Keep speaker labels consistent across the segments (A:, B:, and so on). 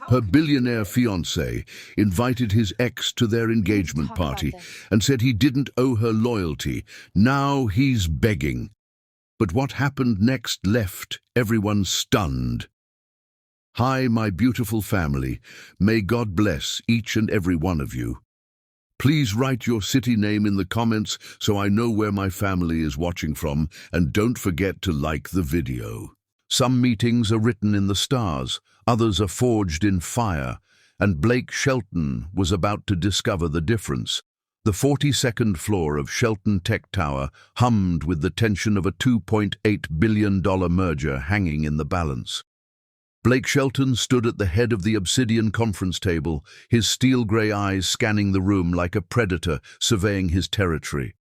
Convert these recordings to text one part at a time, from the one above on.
A: Her billionaire fiancé invited his ex to their engagement party and said he didn't owe her loyalty. Now he's begging. But what happened next left everyone stunned. Hi, my beautiful family. May God bless each and every one of you. Please write your city name in the comments so I know where my family is watching from, and don't forget to like the video. Some meetings are written in the stars, others are forged in fire, and Blake Shelton was about to discover the difference. The 42nd floor of Shelton Tech Tower hummed with the tension of a $2.8 billion merger hanging in the balance. Blake Shelton stood at the head of the obsidian conference table, his steel-grey eyes scanning the room like a predator surveying his territory.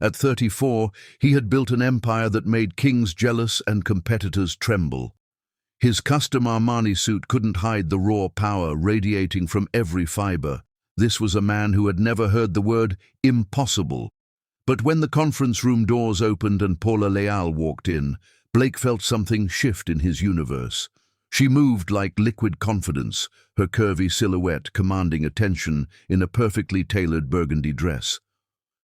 A: At 34, he had built an empire that made kings jealous and competitors tremble. His custom Armani suit couldn't hide the raw power radiating from every fiber. This was a man who had never heard the word impossible. But when the conference room doors opened and Paula Leal walked in, Blake felt something shift in his universe. She moved like liquid confidence, her curvy silhouette commanding attention in a perfectly tailored burgundy dress.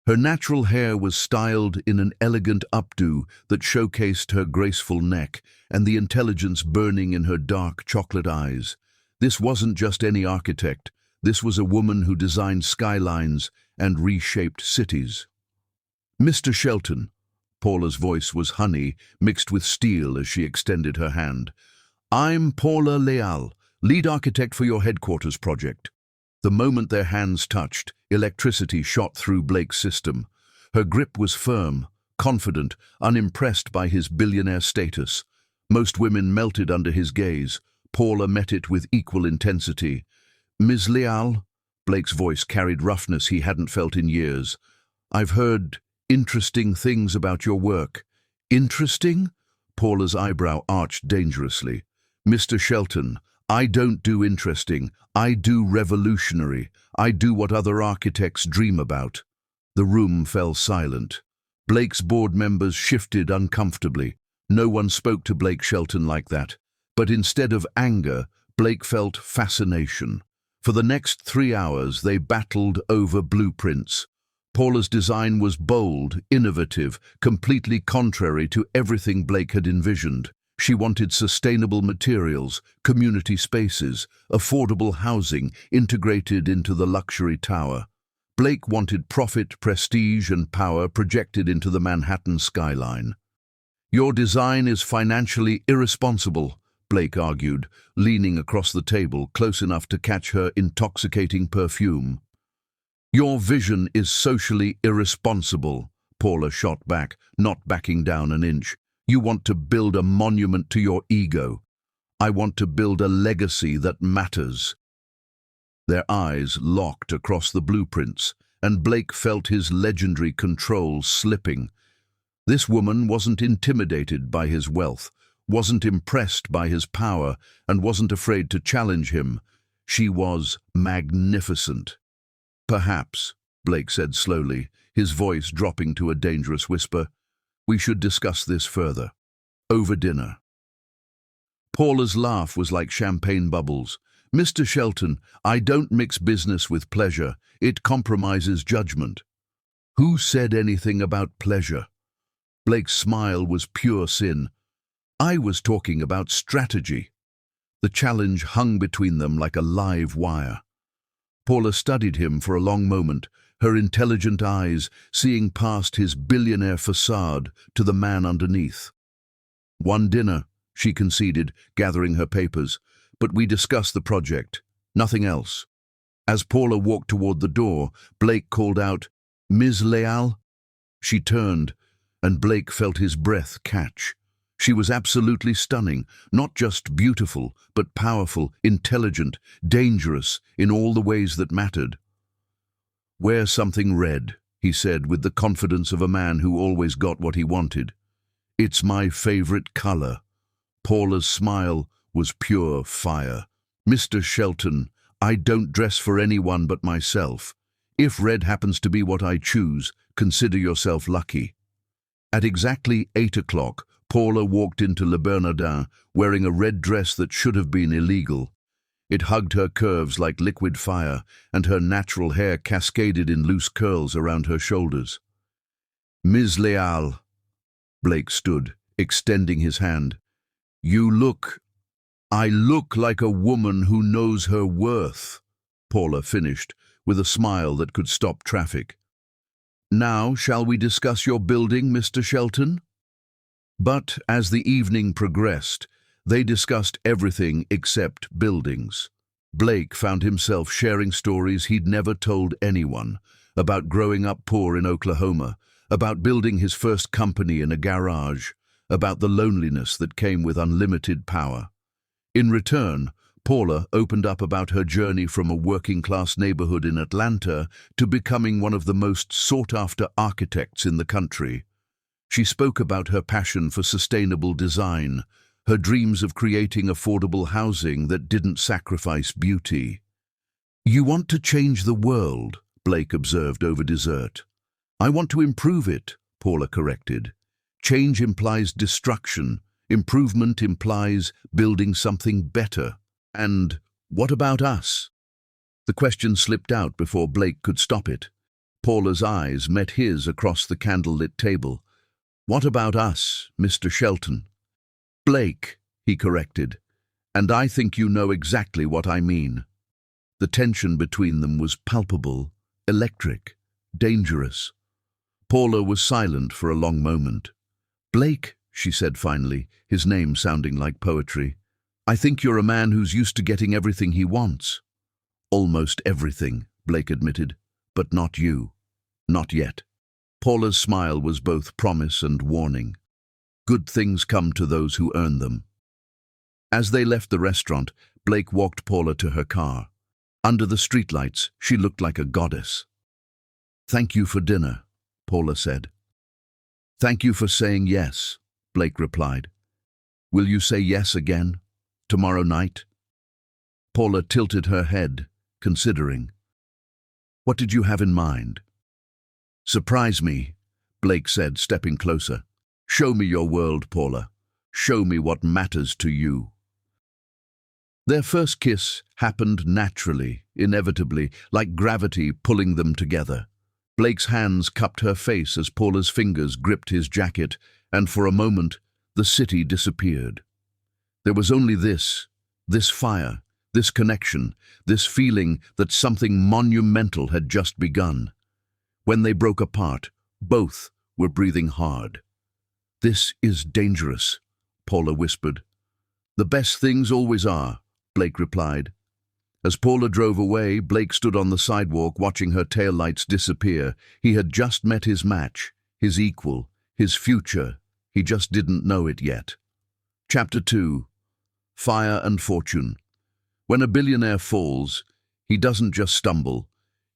A: Her natural hair was styled in an elegant updo that showcased her graceful neck and the intelligence burning in her dark chocolate eyes. This wasn't just any architect. This was a woman who designed skylines and reshaped cities. Mr. Shelton, Paula's voice was honey mixed with steel as she extended her hand. I'm Paula Leal, lead architect for your headquarters project. The moment their hands touched, electricity shot through Blake's system. Her grip was firm, confident, unimpressed by his billionaire status. Most women melted under his gaze. Paula met it with equal intensity. Ms. Leal, Blake's voice carried roughness he hadn't felt in years. I've heard interesting things about your work. Interesting? Paula's eyebrow arched dangerously. Mr. Shelton, I don't do interesting. I do revolutionary. I do what other architects dream about. The room fell silent. Blake's board members shifted uncomfortably. No one spoke to Blake Shelton like that. But instead of anger, Blake felt fascination. For the next 3 hours, they battled over blueprints. Paula's design was bold, innovative, completely contrary to everything Blake had envisioned. She wanted sustainable materials, community spaces, affordable housing integrated into the luxury tower. Blake wanted profit, prestige, and power projected into the Manhattan skyline. Your design is financially irresponsible, Blake argued, leaning across the table close enough to catch her intoxicating perfume. Your vision is socially irresponsible, Paula shot back, not backing down an inch. You want to build a monument to your ego. I want to build a legacy that matters. Their eyes locked across the blueprints, and Blake felt his legendary control slipping. This woman wasn't intimidated by his wealth, wasn't impressed by his power, and wasn't afraid to challenge him. She was magnificent. Perhaps, Blake said slowly, his voice dropping to a dangerous whisper, we should discuss this further. Over dinner. Paula's laugh was like champagne bubbles. Mr. Shelton, I don't mix business with pleasure. It compromises judgment. Who said anything about pleasure? Blake's smile was pure sin. I was talking about strategy. The challenge hung between them like a live wire. Paula studied him for a long moment, her intelligent eyes seeing past his billionaire facade to the man underneath. One dinner, she conceded, gathering her papers, but we discussed the project, nothing else. As Paula walked toward the door, Blake called out, Ms. Leal? She turned, and Blake felt his breath catch. She was absolutely stunning, not just beautiful, but powerful, intelligent, dangerous in all the ways that mattered. Wear something red, he said with the confidence of a man who always got what he wanted. It's my favorite color. Paula's smile was pure fire. Mr. Shelton, I don't dress for anyone but myself. If red happens to be what I choose, consider yourself lucky. At exactly 8 o'clock, Paula walked into Le Bernardin wearing a red dress that should have been illegal. It hugged her curves like liquid fire, and her natural hair cascaded in loose curls around her shoulders. "Ms. Leal," Blake stood, extending his hand. I look like a woman who knows her worth," Paula finished, with a smile that could stop traffic. "Now, shall we discuss your building, Mr. Shelton?" But as the evening progressed, they discussed everything except buildings. Blake found himself sharing stories he'd never told anyone, about growing up poor in Oklahoma, about building his first company in a garage, about the loneliness that came with unlimited power. In return, Paula opened up about her journey from a working-class neighborhood in Atlanta to becoming one of the most sought-after architects in the country. She spoke about her passion for sustainable design, her dreams of creating affordable housing that didn't sacrifice beauty. "You want to change the world," Blake observed over dessert. "I want to improve it," Paula corrected. "Change implies destruction. Improvement implies building something better. And what about us?" The question slipped out before Blake could stop it. Paula's eyes met his across the candlelit table. "What about us, Mr. Shelton?" "Blake," he corrected, "and I think you know exactly what I mean." The tension between them was palpable, electric, dangerous. Paula was silent for a long moment. "Blake," she said finally, his name sounding like poetry, "I think you're a man who's used to getting everything he wants." "Almost everything," Blake admitted, "but not you. Not yet." Paula's smile was both promise and warning. Good things come to those who earn them. As they left the restaurant, Blake walked Paula to her car. Under the streetlights, she looked like a goddess. "Thank you for dinner," Paula said. "Thank you for saying yes," Blake replied. "Will you say yes again? Tomorrow night?" Paula tilted her head, considering. "What did you have in mind?" "Surprise me," Blake said, stepping closer. "Show me your world, Paula. Show me what matters to you." Their first kiss happened naturally, inevitably, like gravity pulling them together. Blake's hands cupped her face as Paula's fingers gripped his jacket, and for a moment, the city disappeared. There was only this fire, this connection, this feeling that something monumental had just begun. When they broke apart, both were breathing hard. "This is dangerous," Paula whispered. "The best things always are," Blake replied. As Paula drove away, Blake stood on the sidewalk watching her taillights disappear. He had just met his match, his equal, his future. He just didn't know it yet. Chapter 2. Fire and Fortune. When a billionaire falls, he doesn't just stumble.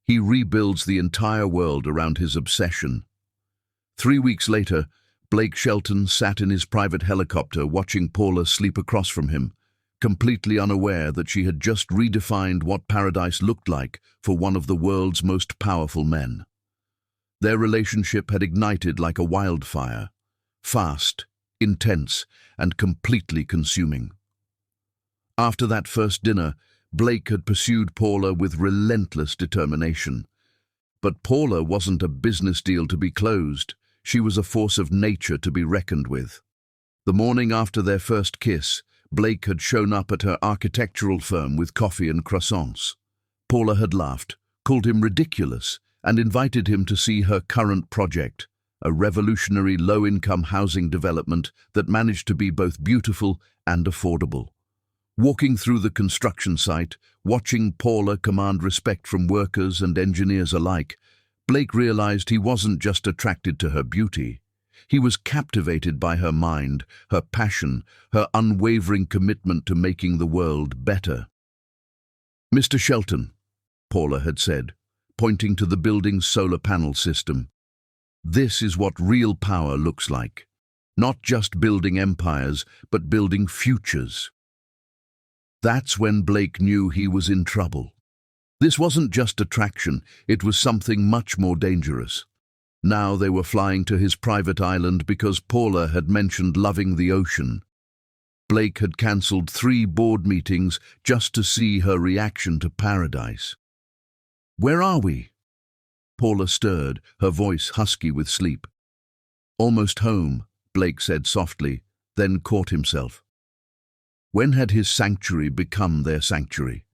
A: He rebuilds the entire world around his obsession. 3 weeks later, Blake Shelton sat in his private helicopter watching Paula sleep across from him, completely unaware that she had just redefined what paradise looked like for one of the world's most powerful men. Their relationship had ignited like a wildfire, fast, intense, and completely consuming. After that first dinner, Blake had pursued Paula with relentless determination. But Paula wasn't a business deal to be closed. She was a force of nature to be reckoned with. The morning after their first kiss, Blake had shown up at her architectural firm with coffee and croissants. Paula had laughed, called him ridiculous, and invited him to see her current project, a revolutionary low-income housing development that managed to be both beautiful and affordable. Walking through the construction site, watching Paula command respect from workers and engineers alike, Blake realized he wasn't just attracted to her beauty. He was captivated by her mind, her passion, her unwavering commitment to making the world better. "Mr. Shelton," Paula had said, pointing to the building's solar panel system, "this is what real power looks like. Not just building empires, but building futures." That's when Blake knew he was in trouble. This wasn't just attraction, it was something much more dangerous. Now they were flying to his private island because Paula had mentioned loving the ocean. Blake had cancelled 3 board meetings just to see her reaction to paradise. "Where are we?" Paula stirred, her voice husky with sleep. "Almost home," Blake said softly, then caught himself. When had his sanctuary become their sanctuary?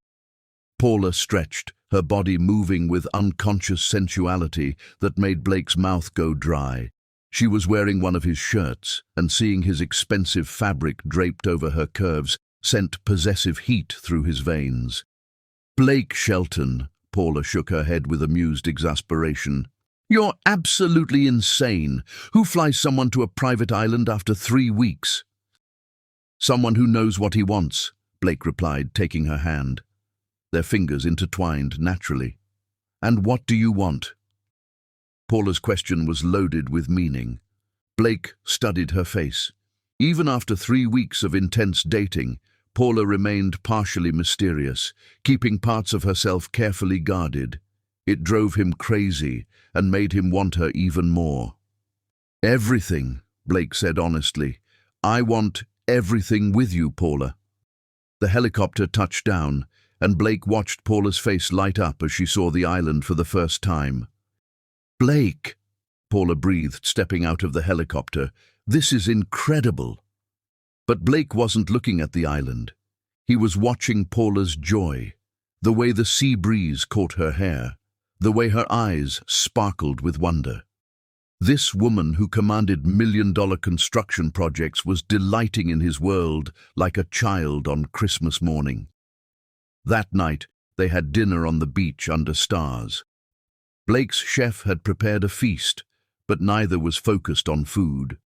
A: Paula stretched, her body moving with unconscious sensuality that made Blake's mouth go dry. She was wearing one of his shirts, and seeing his expensive fabric draped over her curves sent possessive heat through his veins. "Blake Shelton," Paula shook her head with amused exasperation. "You're absolutely insane. Who flies someone to a private island after 3 weeks?" "Someone who knows what he wants," Blake replied, taking her hand. Their fingers intertwined naturally. "And what do you want?" Paula's question was loaded with meaning. Blake studied her face. Even after 3 weeks of intense dating, Paula remained partially mysterious, keeping parts of herself carefully guarded. It drove him crazy and made him want her even more. "Everything," Blake said honestly. "I want everything with you, Paula." The helicopter touched down, and Blake watched Paula's face light up as she saw the island for the first time. "Blake," Paula breathed, stepping out of the helicopter, "this is incredible." But Blake wasn't looking at the island. He was watching Paula's joy, the way the sea breeze caught her hair, the way her eyes sparkled with wonder. This woman who commanded million-dollar construction projects was delighting in his world like a child on Christmas morning. That night, they had dinner on the beach under stars. Blake's chef had prepared a feast, but neither was focused on food.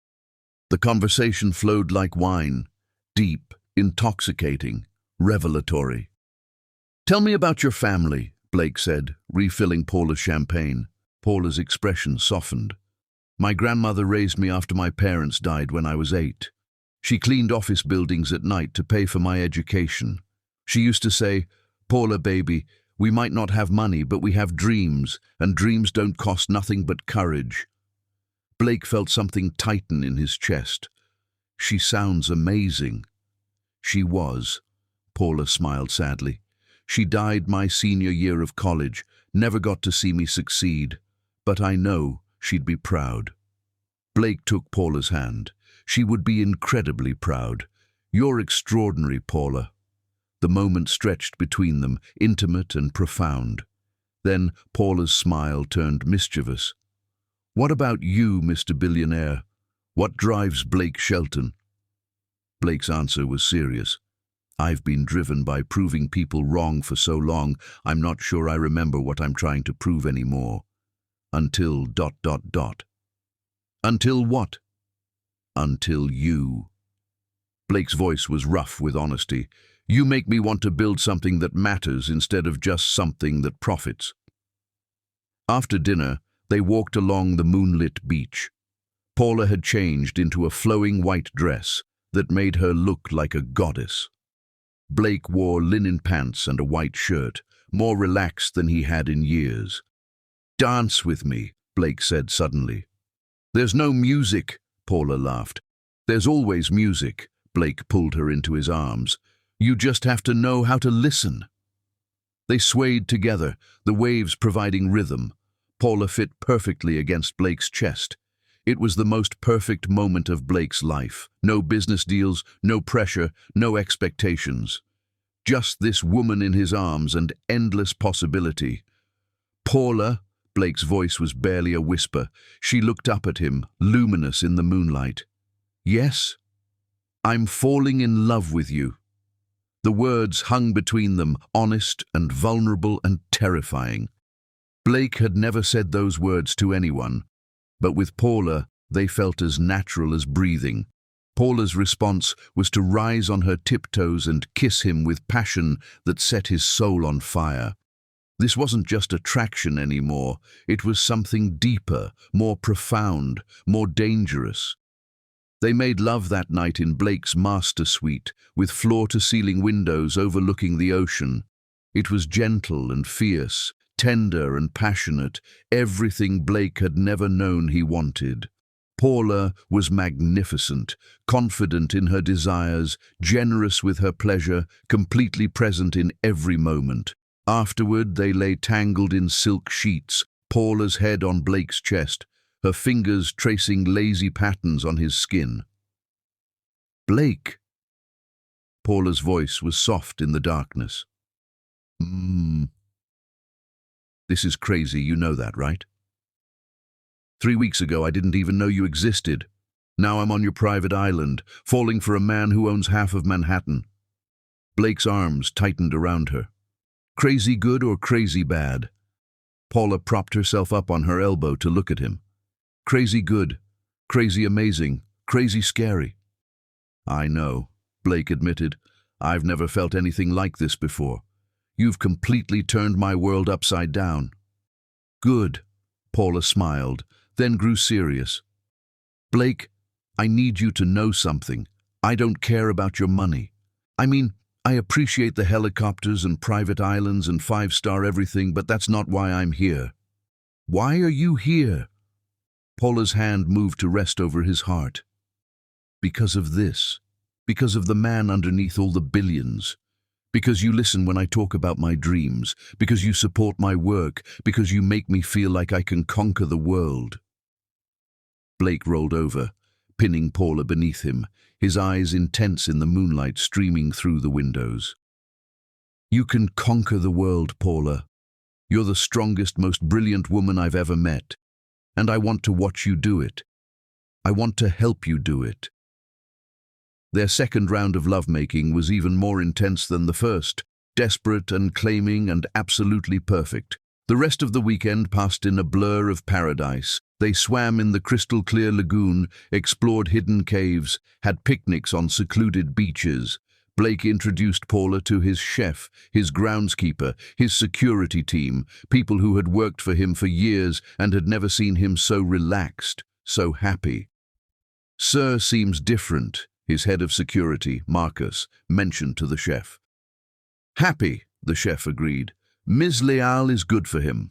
A: The conversation flowed like wine, deep, intoxicating, revelatory. "Tell me about your family," Blake said, refilling Paula's champagne. Paula's expression softened. "My grandmother raised me after my parents died when I was 8. She cleaned office buildings at night to pay for my education. She used to say, 'Paula, baby, we might not have money, but we have dreams, and dreams don't cost nothing but courage.'" Blake felt something tighten in his chest. "She sounds amazing." "She was," Paula smiled sadly. "She died my senior year of college, never got to see me succeed, but I know she'd be proud." Blake took Paula's hand. "She would be incredibly proud. You're extraordinary, Paula." The moment stretched between them, intimate and profound. Then Paula's smile turned mischievous. "What about you, Mr. Billionaire? What drives Blake Shelton?" Blake's answer was serious. "I've been driven by proving people wrong for so long, I'm not sure I remember what I'm trying to prove anymore. Until ... "Until what?" "Until you." Blake's voice was rough with honesty. "You make me want to build something that matters instead of just something that profits." After dinner, they walked along the moonlit beach. Paula had changed into a flowing white dress that made her look like a goddess. Blake wore linen pants and a white shirt, more relaxed than he had in years. "Dance with me," Blake said suddenly. "There's no music," Paula laughed. "There's always music." Blake pulled her into his arms. "You just have to know how to listen." They swayed together, the waves providing rhythm. Paula fit perfectly against Blake's chest. It was the most perfect moment of Blake's life. No business deals, no pressure, no expectations. Just this woman in his arms and endless possibility. "Paula," Blake's voice was barely a whisper. She looked up at him, luminous in the moonlight. "Yes? I'm falling in love with you." The words hung between them, honest and vulnerable and terrifying. Blake had never said those words to anyone, but with Paula, they felt as natural as breathing. Paula's response was to rise on her tiptoes and kiss him with passion that set his soul on fire. This wasn't just attraction anymore, it was something deeper, more profound, more dangerous. They made love that night in Blake's master suite, with floor-to-ceiling windows overlooking the ocean. It was gentle and fierce, tender and passionate, everything Blake had never known he wanted. Paula was magnificent, confident in her desires, generous with her pleasure, completely present in every moment. Afterward, they lay tangled in silk sheets, Paula's head on Blake's chest, her fingers tracing lazy patterns on his skin. "Blake." Paula's voice was soft in the darkness. This is crazy, you know that, right? 3 weeks ago, I didn't even know you existed. Now I'm on your private island, falling for a man who owns half of Manhattan. Blake's arms tightened around her. Crazy good or crazy bad? Paula propped herself up on her elbow to look at him. Crazy good, crazy amazing, crazy scary. I know, Blake admitted. I've never felt anything like this before. You've completely turned my world upside down. Good, Paula smiled, then grew serious. Blake, I need you to know something. I don't care about your money. I mean, I appreciate the helicopters and private islands and five-star everything, but that's not why I'm here. Why are you here? Paula's hand moved to rest over his heart. Because of this. Because of the man underneath all the billions. Because you listen when I talk about my dreams. Because you support my work. Because you make me feel like I can conquer the world. Blake rolled over, pinning Paula beneath him, his eyes intense in the moonlight streaming through the windows. You can conquer the world, Paula. You're the strongest, most brilliant woman I've ever met. And I want to watch you do it. I want to help you do it. Their second round of lovemaking was even more intense than the first, desperate and claiming and absolutely perfect. The rest of the weekend passed in a blur of paradise. They swam in the crystal-clear lagoon, explored hidden caves, had picnics on secluded beaches. Blake introduced Paula to his chef, his groundskeeper, his security team, people who had worked for him for years and had never seen him so relaxed, so happy. Sir seems different, his head of security, Marcus, mentioned to the chef. Happy, the chef agreed. Ms. Leal is good for him.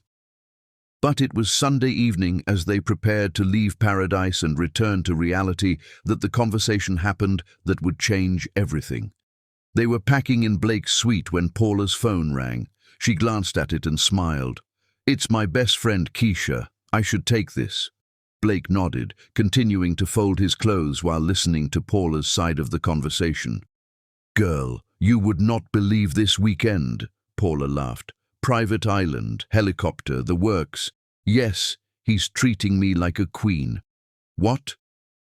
A: But it was Sunday evening as they prepared to leave paradise and return to reality that the conversation happened that would change everything. They were packing in Blake's suite when Paula's phone rang. She glanced at it and smiled. It's my best friend Keisha. I should take this. Blake nodded, continuing to fold his clothes while listening to Paula's side of the conversation. Girl, you would not believe this weekend, Paula laughed. Private island, helicopter, the works. Yes, he's treating me like a queen. What?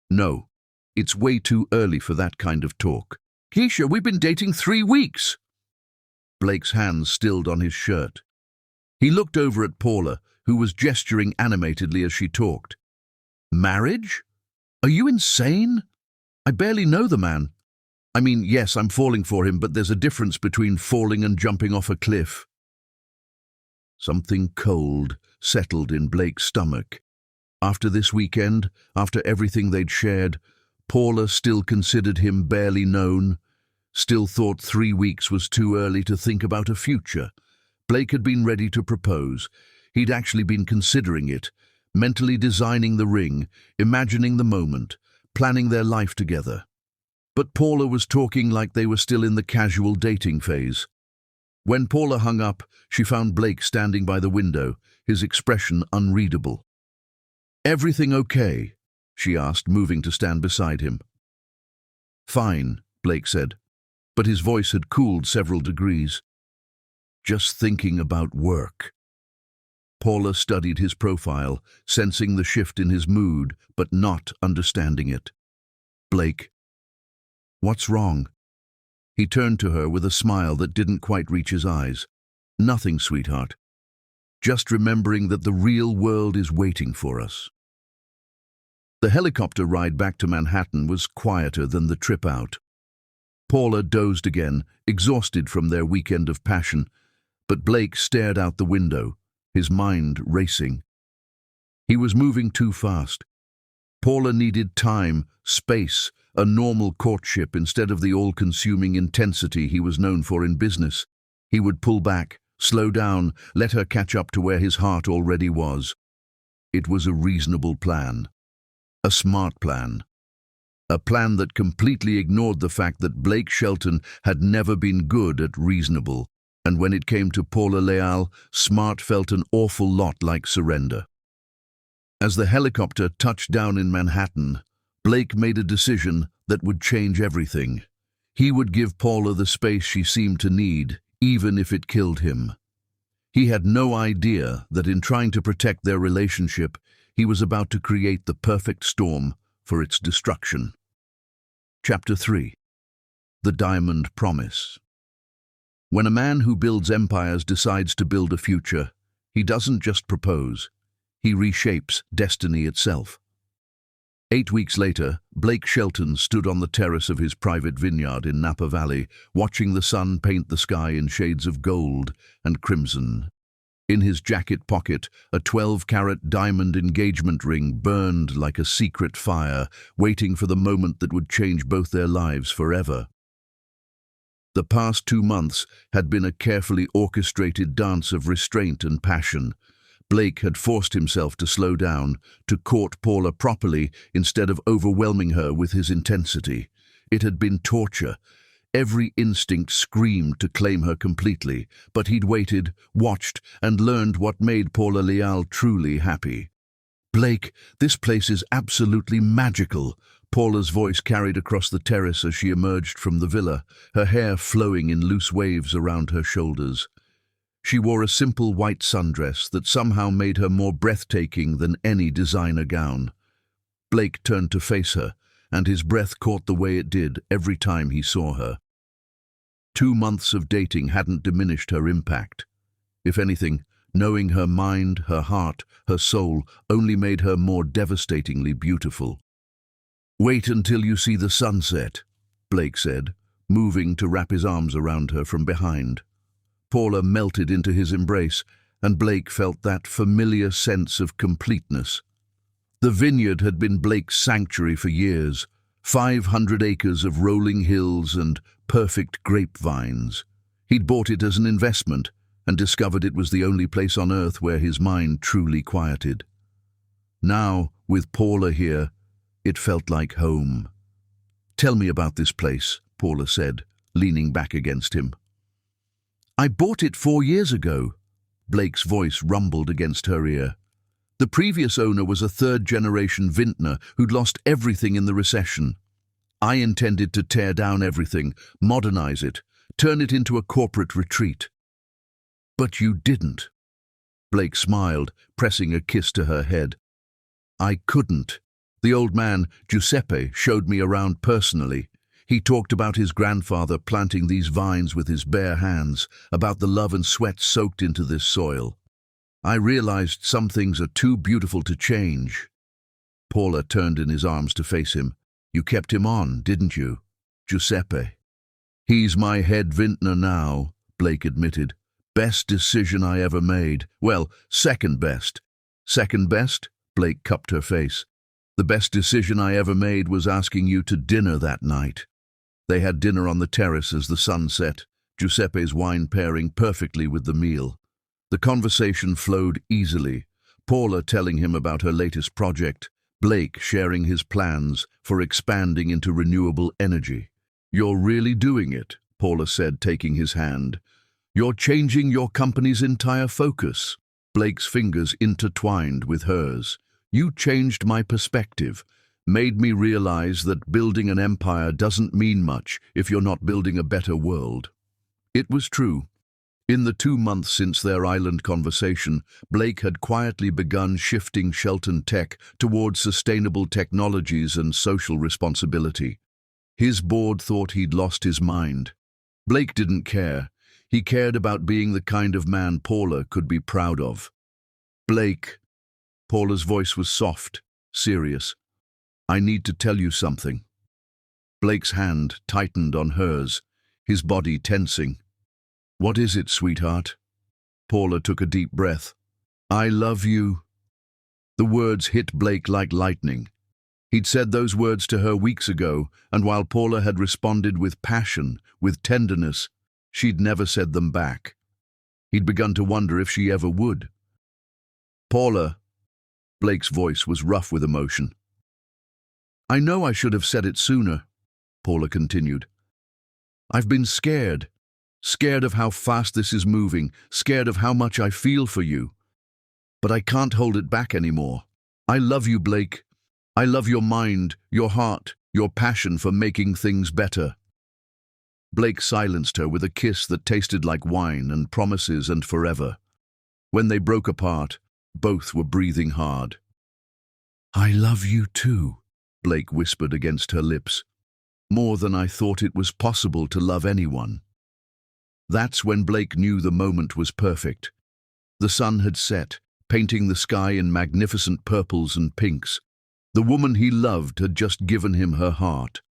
A: No, it's way too early for that kind of talk. Keisha, we've been dating 3 weeks. Blake's hands stilled on his shirt. He looked over at Paula, who was gesturing animatedly as she talked. Marriage? Are you insane? I barely know the man. I mean, yes, I'm falling for him, but there's a difference between falling and jumping off a cliff. Something cold settled in Blake's stomach. After this weekend, after everything they'd shared, Paula still considered him barely known, still thought 3 weeks was too early to think about a future. Blake had been ready to propose. He'd actually been considering it, mentally designing the ring, imagining the moment, planning their life together. But Paula was talking like they were still in the casual dating phase. When Paula hung up, she found Blake standing by the window, his expression unreadable. Everything okay? She asked, moving to stand beside him. Fine, Blake said, but his voice had cooled several degrees. Just thinking about work. Paula studied his profile, sensing the shift in his mood, but not understanding it. Blake, what's wrong? He turned to her with a smile that didn't quite reach his eyes. Nothing, sweetheart. Just remembering that the real world is waiting for us. The helicopter ride back to Manhattan was quieter than the trip out. Paula dozed again, exhausted from their weekend of passion, but Blake stared out the window, his mind racing. He was moving too fast. Paula needed time, space, a normal courtship instead of the all-consuming intensity he was known for in business. He would pull back, slow down, let her catch up to where his heart already was. It was a reasonable plan. A smart plan. A plan that completely ignored the fact that Blake Shelton had never been good at reasonable, and when it came to Paula Leal, smart felt an awful lot like surrender. As the helicopter touched down in Manhattan, Blake made a decision that would change everything. He would give Paula the space she seemed to need, even if it killed him. He had no idea that in trying to protect their relationship, he was about to create the perfect storm for its destruction. Chapter 3. The Diamond Promise. When a man who builds empires decides to build a future, he doesn't just propose, he reshapes destiny itself. 8 weeks later, Blake Shelton stood on the terrace of his private vineyard in Napa Valley, watching the sun paint the sky in shades of gold and crimson. In his jacket pocket, a 12-carat diamond engagement ring burned like a secret fire, waiting for the moment that would change both their lives forever. The past 2 months had been a carefully orchestrated dance of restraint and passion. Blake had forced himself to slow down, to court Paula properly instead of overwhelming her with his intensity. It had been torture. Every instinct screamed to claim her completely, but he'd waited, watched, and learned what made Paula Leal truly happy. "Blake, this place is absolutely magical," Paula's voice carried across the terrace as she emerged from the villa, her hair flowing in loose waves around her shoulders. She wore a simple white sundress that somehow made her more breathtaking than any designer gown. Blake turned to face her, and his breath caught the way it did every time he saw her. 2 months of dating hadn't diminished her impact. If anything, knowing her mind, her heart, her soul only made her more devastatingly beautiful. "Wait until you see the sunset," Blake said, moving to wrap his arms around her from behind. Paula melted into his embrace, and Blake felt that familiar sense of completeness. The vineyard had been Blake's sanctuary for years, 500 acres of rolling hills and perfect grapevines. He'd bought it as an investment and discovered it was the only place on earth where his mind truly quieted. Now, with Paula here, it felt like home. "Tell me about this place," Paula said, leaning back against him. "I bought it 4 years ago," Blake's voice rumbled against her ear. "The previous owner was a third-generation vintner who'd lost everything in the recession. I intended to tear down everything, modernize it, turn it into a corporate retreat." "But you didn't." Blake smiled, pressing a kiss to her head. "I couldn't. The old man, Giuseppe, showed me around personally. He talked about his grandfather planting these vines with his bare hands, about the love and sweat soaked into this soil. I realized some things are too beautiful to change." Paula turned in his arms to face him. "You kept him on, didn't you? Giuseppe." "He's my head vintner now," Blake admitted. "Best decision I ever made. Well, second best." "Second best?" Blake cupped her face. "The best decision I ever made was asking you to dinner that night." They had dinner on the terrace as the sun set, Giuseppe's wine pairing perfectly with the meal. The conversation flowed easily, Paula telling him about her latest project, Blake sharing his plans for expanding into renewable energy. "You're really doing it," Paula said, taking his hand. "You're changing your company's entire focus." Blake's fingers intertwined with hers. "You changed my perspective, made me realize that building an empire doesn't mean much if you're not building a better world." It was true. In the 2 months since their island conversation, Blake had quietly begun shifting Shelton Tech towards sustainable technologies and social responsibility. His board thought he'd lost his mind. Blake didn't care. He cared about being the kind of man Paula could be proud of. "Blake," Paula's voice was soft, serious. "I need to tell you something." Blake's hand tightened on hers, his body tensing. "What is it, sweetheart?" Paula took a deep breath. "I love you." The words hit Blake like lightning. He'd said those words to her weeks ago, and while Paula had responded with passion, with tenderness, she'd never said them back. He'd begun to wonder if she ever would. "Paula," Blake's voice was rough with emotion. I know I should have said it sooner, Paula continued. I've been scared. Scared of how fast this is moving, scared of how much I feel for you. But I can't hold it back anymore. I love you, Blake. I love your mind, your heart, your passion for making things better. Blake silenced her with a kiss that tasted like wine and promises and forever. When they broke apart, both were breathing hard. I love you too, Blake whispered against her lips. More than I thought it was possible to love anyone. That's when Blake knew the moment was perfect. The sun had set, painting the sky in magnificent purples and pinks. The woman he loved had just given him her heart.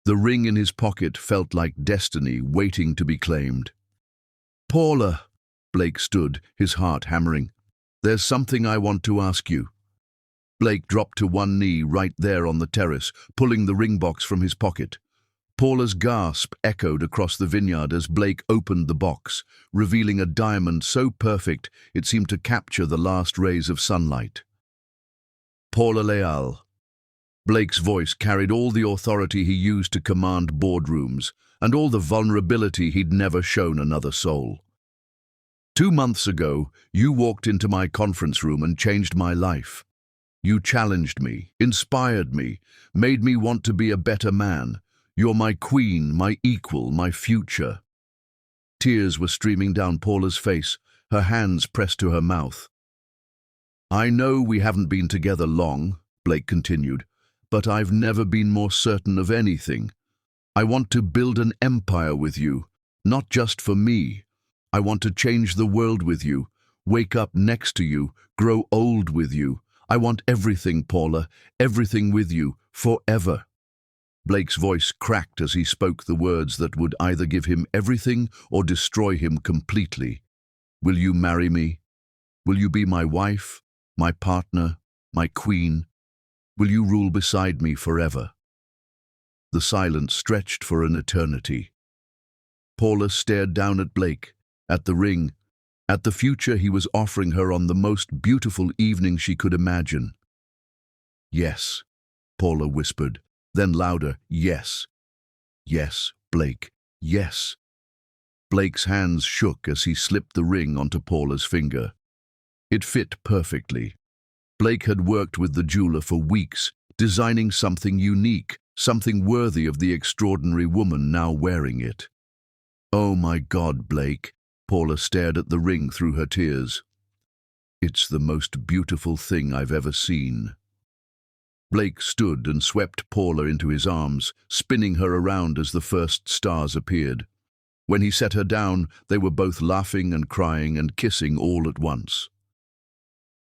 A: The ring in his pocket felt like destiny waiting to be claimed. Paula, Blake stood, his heart hammering. There's something I want to ask you. Blake dropped to one knee right there on the terrace, pulling the ring box from his pocket. Paula's gasp echoed across the vineyard as Blake opened the box, revealing a diamond so perfect it seemed to capture the last rays of sunlight. Paula Leal. Blake's voice carried all the authority he used to command boardrooms, and all the vulnerability he'd never shown another soul. 2 months ago, you walked into my conference room and changed my life. You challenged me, inspired me, made me want to be a better man. You're my queen, my equal, my future. Tears were streaming down Paula's face, her hands pressed to her mouth. I know we haven't been together long, Blake continued, but I've never been more certain of anything. I want to build an empire with you, not just for me. I want to change the world with you, wake up next to you, grow old with you. I want everything, Paula, everything with you, forever. Blake's voice cracked as he spoke the words that would either give him everything or destroy him completely. Will you marry me? Will you be my wife, my partner, my queen? Will you rule beside me forever? The silence stretched for an eternity. Paula stared down at Blake, at the ring, at the future he was offering her on the most beautiful evening she could imagine. Yes, Paula whispered, then louder, yes. Yes, Blake, yes. Blake's hands shook as he slipped the ring onto Paula's finger. It fit perfectly. Blake had worked with the jeweler for weeks, designing something unique, something worthy of the extraordinary woman now wearing it. Oh my God, Blake, Paula stared at the ring through her tears. It's the most beautiful thing I've ever seen. Blake stood and swept Paula into his arms, spinning her around as the first stars appeared. When he set her down, they were both laughing and crying and kissing all at once.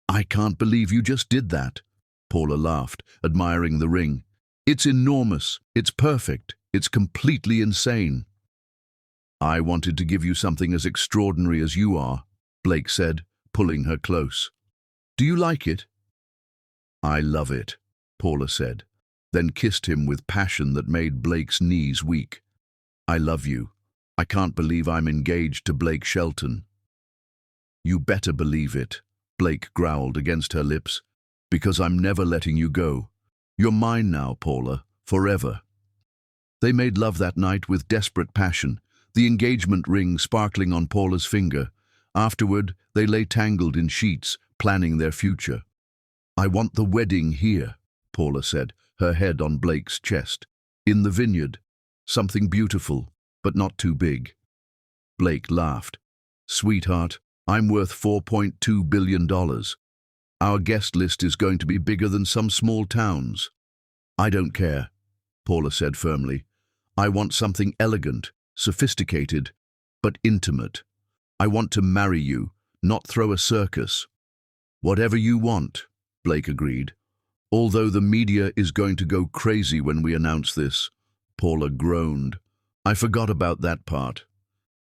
A: I can't believe you just did that, Paula laughed, admiring the ring. It's enormous, it's perfect, it's completely insane. I wanted to give you something as extraordinary as you are, Blake said, pulling her close. Do you like it? I love it, Paula said, then kissed him with passion that made Blake's knees weak. I love you. I can't believe I'm engaged to Blake Shelton. You better believe it, Blake growled against her lips, because I'm never letting you go. You're mine now, Paula, forever. They made love that night with desperate passion, the engagement ring sparkling on Paula's finger. Afterward, they lay tangled in sheets, planning their future. I want the wedding here, Paula said, her head on Blake's chest. In the vineyard. Something beautiful, but not too big. Blake laughed. Sweetheart, I'm worth $4.2 billion. Our guest list is going to be bigger than some small towns. I don't care, Paula said firmly. I want something elegant, sophisticated, but intimate. I want to marry you, not throw a circus. Whatever you want, Blake agreed. Although the media is going to go crazy when we announce this, Paula groaned. I forgot about that part.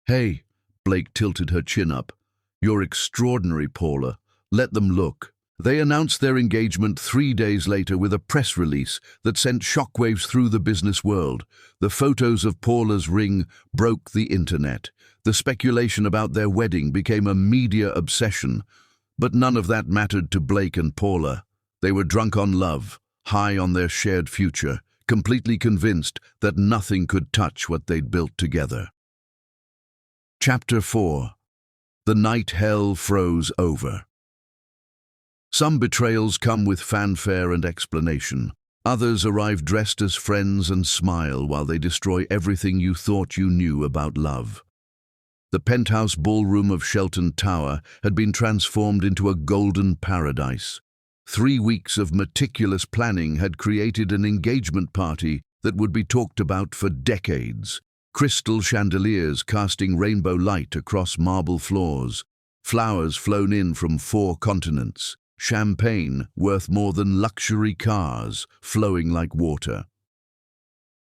A: Hey, Blake tilted her chin up. You're extraordinary, Paula. Let them look. They announced their engagement 3 days later with a press release that sent shockwaves through the business world. The photos of Paula's ring broke the internet. The speculation about their wedding became a media obsession. But none of that mattered to Blake and Paula. They were drunk on love, high on their shared future, completely convinced that nothing could touch what they'd built together. Chapter 4. The night hell froze over. Some betrayals come with fanfare and explanation. Others arrive dressed as friends and smile while they destroy everything you thought you knew about love. The penthouse ballroom of Shelton Tower had been transformed into a golden paradise. 3 weeks of meticulous planning had created an engagement party that would be talked about for decades. Crystal chandeliers casting rainbow light across marble floors, flowers flown in from 4 continents, champagne worth more than luxury cars flowing like water.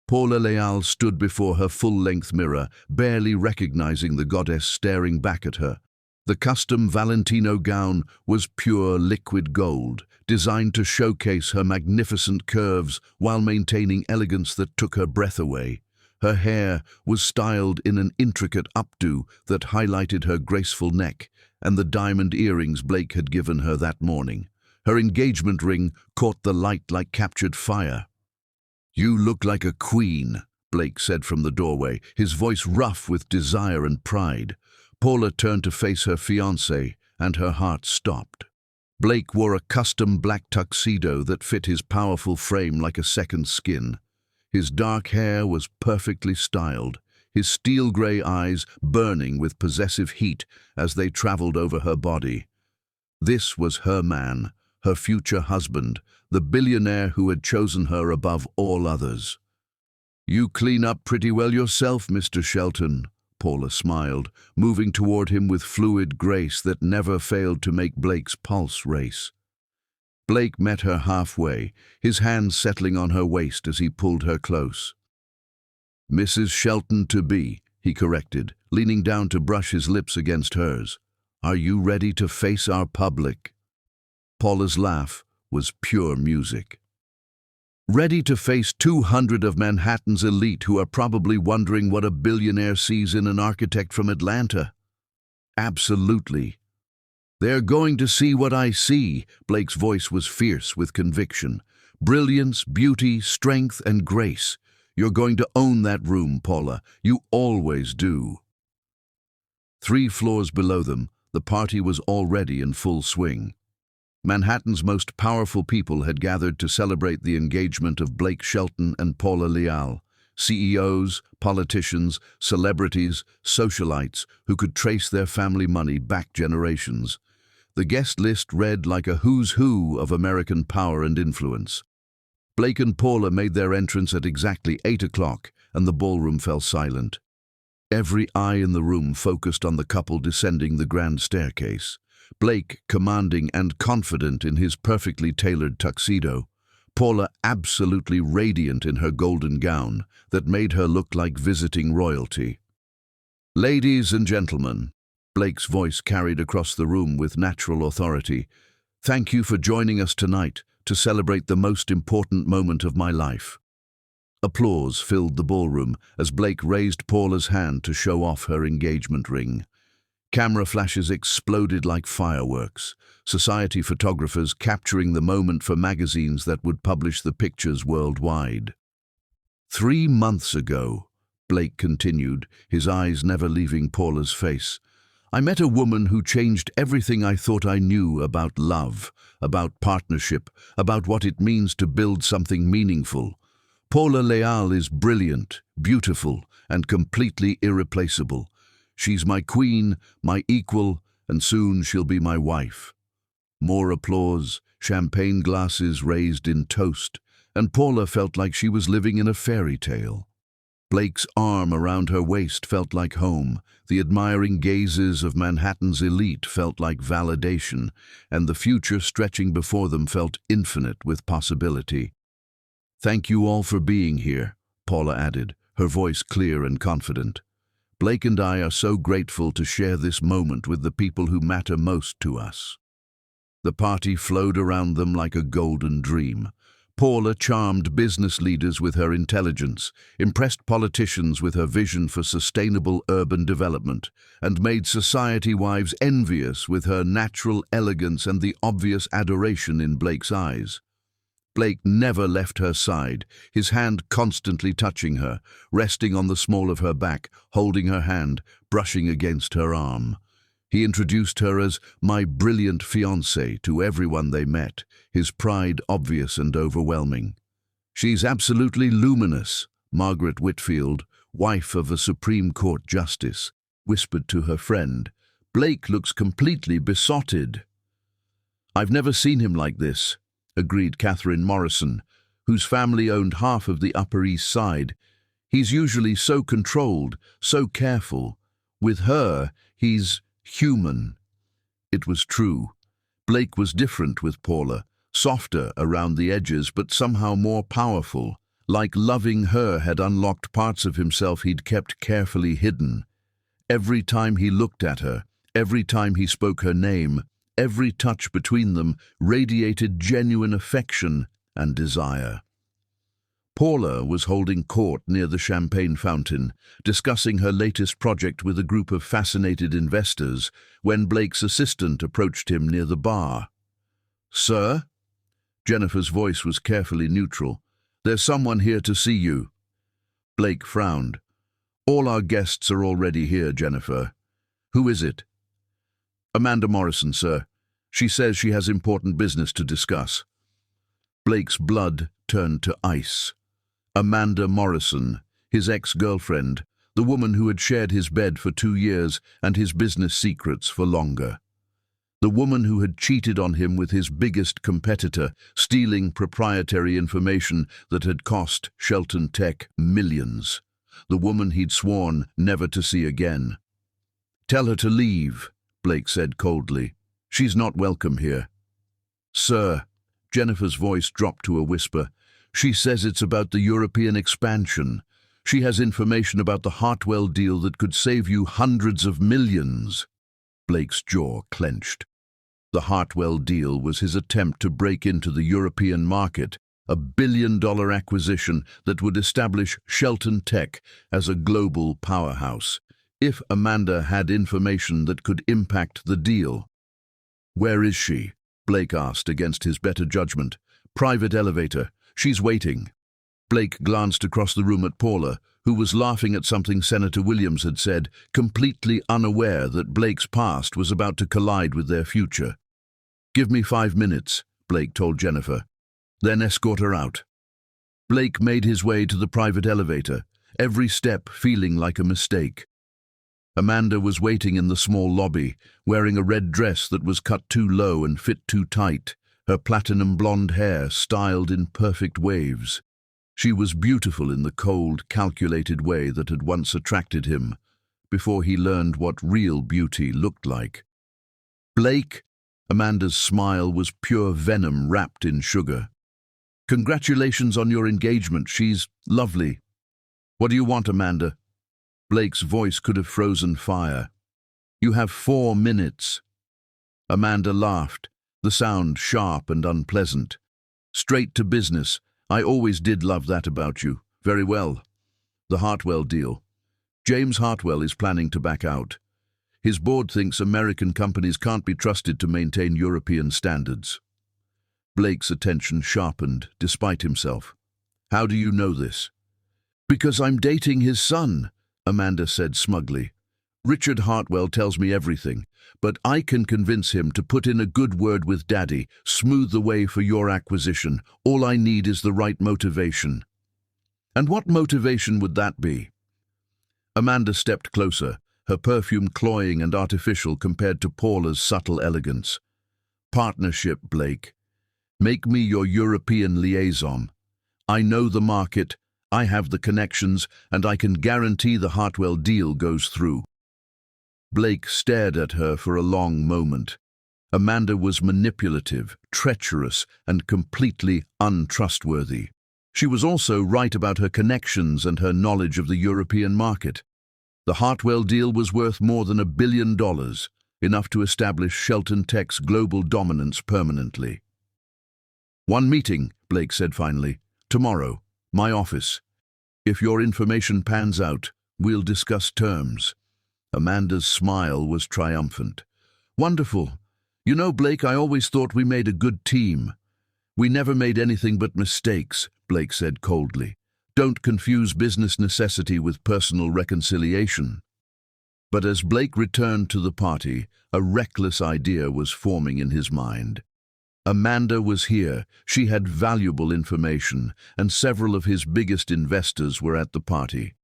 A: Paula Leal stood before her full-length mirror, barely recognizing the goddess staring back at her. The custom Valentino gown was pure liquid gold, designed to showcase her magnificent curves while maintaining elegance that took her breath away. Her hair was styled in an intricate updo that highlighted her graceful neck and the diamond earrings Blake had given her that morning. Her engagement ring caught the light like captured fire. "You look like a queen," Blake said from the doorway, his voice rough with desire and pride. Paula turned to face her fiancé, and her heart stopped. Blake wore a custom black tuxedo that fit his powerful frame like a second skin. His dark hair was perfectly styled, his steel-gray eyes burning with possessive heat as they traveled over her body. This was her man, her future husband, the billionaire who had chosen her above all others. "You clean up pretty well yourself, Mr. Shelton," Paula smiled, moving toward him with fluid grace that never failed to make Blake's pulse race. Blake met her halfway, his hands settling on her waist as he pulled her close. "Mrs. Shelton-to-be," he corrected, leaning down to brush his lips against hers. "Are you ready to face our public?" Paula's laugh was pure music. "Ready to face 200 of Manhattan's elite who are probably wondering what a billionaire sees in an architect from Atlanta?" "Absolutely. They're going to see what I see." Blake's voice was fierce with conviction. "Brilliance, beauty, strength, and grace. You're going to own that room, Paula. You always do." 3 floors below them, the party was already in full swing. Manhattan's most powerful people had gathered to celebrate the engagement of Blake Shelton and Paula Leal. CEOs, politicians, celebrities, socialites who could trace their family money back generations. The guest list read like a who's who of American power and influence. Blake and Paula made their entrance at exactly 8 o'clock, and the ballroom fell silent. Every eye in the room focused on the couple descending the grand staircase. Blake commanding and confident in his perfectly tailored tuxedo, Paula absolutely radiant in her golden gown that made her look like visiting royalty. "Ladies and gentlemen," Blake's voice carried across the room with natural authority, "thank you for joining us tonight to celebrate the most important moment of my life." Applause filled the ballroom as Blake raised Paula's hand to show off her engagement ring. Camera flashes exploded like fireworks, society photographers capturing the moment for magazines that would publish the pictures worldwide. 3 months ago," Blake continued, his eyes never leaving Paula's face, "I met a woman who changed everything I thought I knew about love, about partnership, about what it means to build something meaningful. Paula Leal is brilliant, beautiful, and completely irreplaceable. She's my queen, my equal, and soon she'll be my wife." More applause, champagne glasses raised in toast, and Paula felt like she was living in a fairy tale. Blake's arm around her waist felt like home, the admiring gazes of Manhattan's elite felt like validation, and the future stretching before them felt infinite with possibility. "Thank you all for being here," Paula added, her voice clear and confident. "Blake and I are so grateful to share this moment with the people who matter most to us." The party flowed around them like a golden dream. Paula charmed business leaders with her intelligence, impressed politicians with her vision for sustainable urban development, and made society wives envious with her natural elegance and the obvious adoration in Blake's eyes. Blake never left her side, his hand constantly touching her, resting on the small of her back, holding her hand, brushing against her arm. He introduced her as my brilliant fiancé to everyone they met, his pride obvious and overwhelming. She's absolutely luminous, Margaret Whitfield, wife of a Supreme Court justice, whispered to her friend. Blake looks completely besotted. I've never seen him like this, agreed Catherine Morrison, whose family owned half of the Upper East Side. He's usually so controlled, so careful. With her, he's human. It was true. Blake was different with Paula, softer around the edges but somehow more powerful, like loving her had unlocked parts of himself he'd kept carefully hidden. Every time he looked at her, every time he spoke her name, every touch between them radiated genuine affection and desire. Paula was holding court near the champagne fountain, discussing her latest project with a group of fascinated investors, when Blake's assistant approached him near the bar. "Sir?" Jennifer's voice was carefully neutral. "There's someone here to see you." Blake frowned. "All our guests are already here, Jennifer. Who is it?" "Amanda Morrison, sir. She says she has important business to discuss." Blake's blood turned to ice. Amanda Morrison, his ex-girlfriend, the woman who had shared his bed for 2 years and his business secrets for longer. The woman who had cheated on him with his biggest competitor, stealing proprietary information that had cost Shelton Tech millions. The woman he'd sworn never to see again. "Tell her to leave," Blake said coldly. "She's not welcome here." "Sir," Jennifer's voice dropped to a whisper, "she says it's about the European expansion. She has information about the Hartwell deal that could save you hundreds of millions." Blake's jaw clenched. The Hartwell deal was his attempt to break into the European market, a billion-dollar acquisition that would establish Shelton Tech as a global powerhouse. If Amanda had information that could impact the deal. "Where is she?" Blake asked against his better judgment. "Private elevator. She's waiting." Blake glanced across the room at Paula, who was laughing at something Senator Williams had said, completely unaware that Blake's past was about to collide with their future. "Give me 5 minutes," Blake told Jennifer. "Then escort her out." Blake made his way to the private elevator, every step feeling like a mistake. Amanda was waiting in the small lobby, wearing a red dress that was cut too low and fit too tight, her platinum blonde hair styled in perfect waves. She was beautiful in the cold, calculated way that had once attracted him, before he learned what real beauty looked like. "Blake?" Amanda's smile was pure venom wrapped in sugar. "Congratulations on your engagement. She's lovely." "What do you want, Amanda?" Blake's voice could have frozen fire. "You have 4 minutes." Amanda laughed, the sound sharp and unpleasant. "Straight to business. I always did love that about you. Very well. The Hartwell deal. James Hartwell is planning to back out. His board thinks American companies can't be trusted to maintain European standards." Blake's attention sharpened, despite himself. "How do you know this?" "Because I'm dating his son," Amanda said smugly. "Richard Hartwell tells me everything, but I can convince him to put in a good word with Daddy, smooth the way for your acquisition. All I need is the right motivation." "And what motivation would that be?" Amanda stepped closer, her perfume cloying and artificial compared to Paula's subtle elegance. "Partnership, Blake. Make me your European liaison. I know the market, I have the connections, and I can guarantee the Hartwell deal goes through." Blake stared at her for a long moment. Amanda was manipulative, treacherous, and completely untrustworthy. She was also right about her connections and her knowledge of the European market. The Hartwell deal was worth more than $1 billion, enough to establish Shelton Tech's global dominance permanently. "One meeting," Blake said finally. "Tomorrow. My office. If your information pans out, we'll discuss terms." Amanda's smile was triumphant. "Wonderful. You know, Blake, I always thought we made a good team. We never made anything but mistakes, Blake said coldly. Don't confuse business necessity with personal reconciliation. But as Blake returned to the party, a reckless idea was forming in his mind. Amanda was here, she had valuable information, and several of his biggest investors were at the party.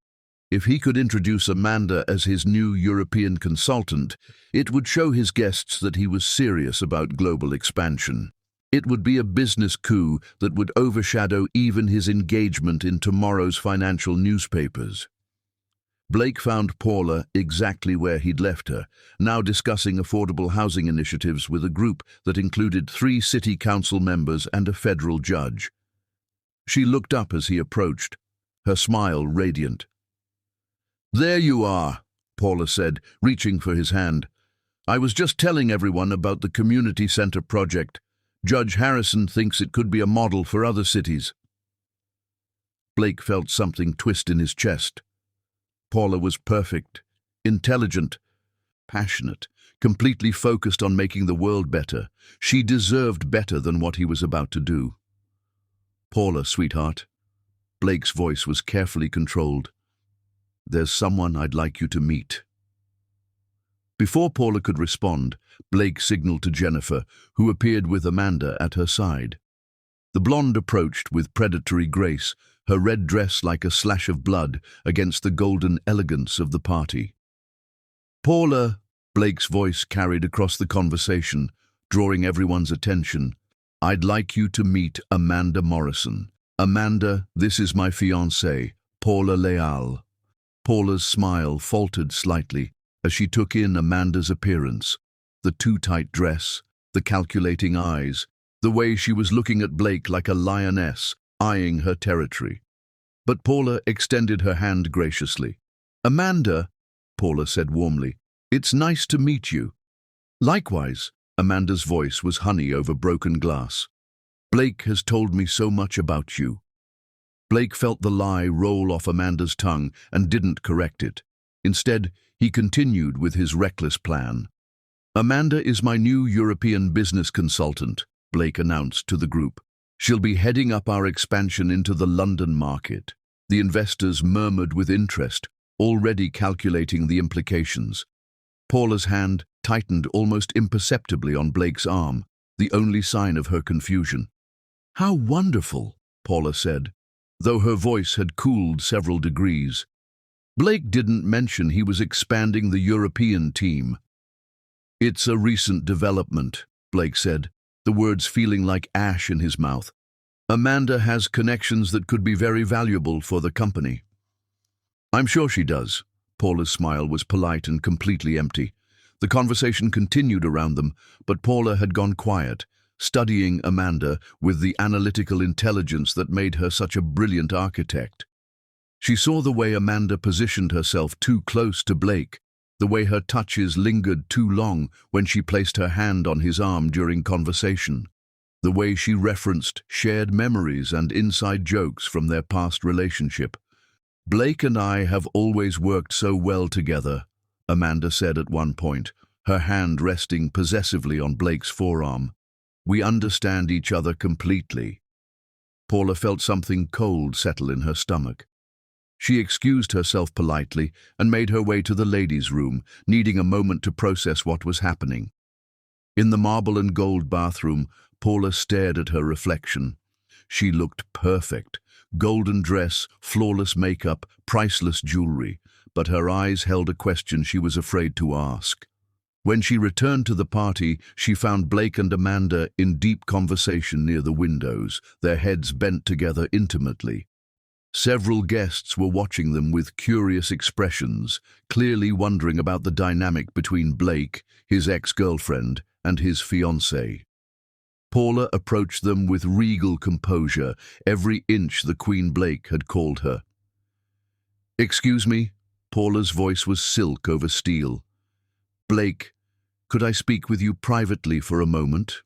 A: If he could introduce Amanda as his new European consultant, it would show his guests that he was serious about global expansion. It would be a business coup that would overshadow even his engagement in tomorrow's financial newspapers. Blake found Paula exactly where he'd left her, now discussing affordable housing initiatives with a group that included 3 city council members and a federal judge. She looked up as he approached, her smile radiant. "There you are," Paula said, reaching for his hand. "I was just telling everyone about the community center project. Judge Harrison thinks it could be a model for other cities." Blake felt something twist in his chest. Paula was perfect, intelligent, passionate, completely focused on making the world better. She deserved better than what he was about to do. "Paula, sweetheart." Blake's voice was carefully controlled. "There's someone I'd like you to meet." Before Paula could respond, Blake signaled to Jennifer, who appeared with Amanda at her side. The blonde approached with predatory grace, her red dress like a slash of blood against the golden elegance of the party. "Paula," Blake's voice carried across the conversation, drawing everyone's attention, "I'd like you to meet Amanda Morrison. Amanda, this is my fiancée, Paula Leal." Paula's smile faltered slightly as she took in Amanda's appearance, the too-tight dress, the calculating eyes, the way she was looking at Blake like a lioness, eyeing her territory. But Paula extended her hand graciously. "Amanda," Paula said warmly, "it's nice to meet you." "Likewise," Amanda's voice was honey over broken glass. "Blake has told me so much about you." Blake felt the lie roll off Amanda's tongue and didn't correct it. Instead, he continued with his reckless plan. "Amanda is my new European business consultant," Blake announced to the group. "She'll be heading up our expansion into the London market." The investors murmured with interest, already calculating the implications. Paula's hand tightened almost imperceptibly on Blake's arm, the only sign of her confusion. "How wonderful," Paula said, though her voice had cooled several degrees. Blake didn't mention he was expanding the European team. "It's a recent development," Blake said, the words feeling like ash in his mouth. "Amanda has connections that could be very valuable for the company." "I'm sure she does." Paula's smile was polite and completely empty. The conversation continued around them, but Paula had gone quiet, studying Amanda with the analytical intelligence that made her such a brilliant architect. She saw the way Amanda positioned herself too close to Blake, the way her touches lingered too long when she placed her hand on his arm during conversation, the way she referenced shared memories and inside jokes from their past relationship. "Blake and I have always worked so well together," Amanda said at one point, her hand resting possessively on Blake's forearm. "We understand each other completely." Paula felt something cold settle in her stomach. She excused herself politely and made her way to the ladies' room, needing a moment to process what was happening. In the marble and gold bathroom, Paula stared at her reflection. She looked perfect. Golden dress, flawless makeup, priceless jewelry, but her eyes held a question she was afraid to ask. When she returned to the party, she found Blake and Amanda in deep conversation near the windows, their heads bent together intimately. Several guests were watching them with curious expressions, clearly wondering about the dynamic between Blake, his ex-girlfriend, and his fiancée. Paula approached them with regal composure, every inch the Queen Blake had called her. "Excuse me," Paula's voice was silk over steel. "Blake, could I speak with you privately for a moment?"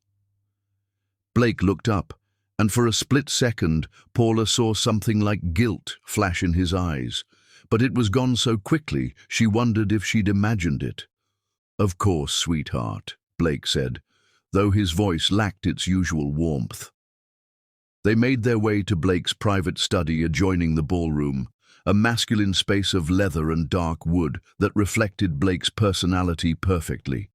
A: Blake looked up, and for a split second, Paula saw something like guilt flash in his eyes, but it was gone so quickly she wondered if she'd imagined it. "Of course, sweetheart," Blake said, though his voice lacked its usual warmth. They made their way to Blake's private study adjoining the ballroom, a masculine space of leather and dark wood that reflected Blake's personality perfectly.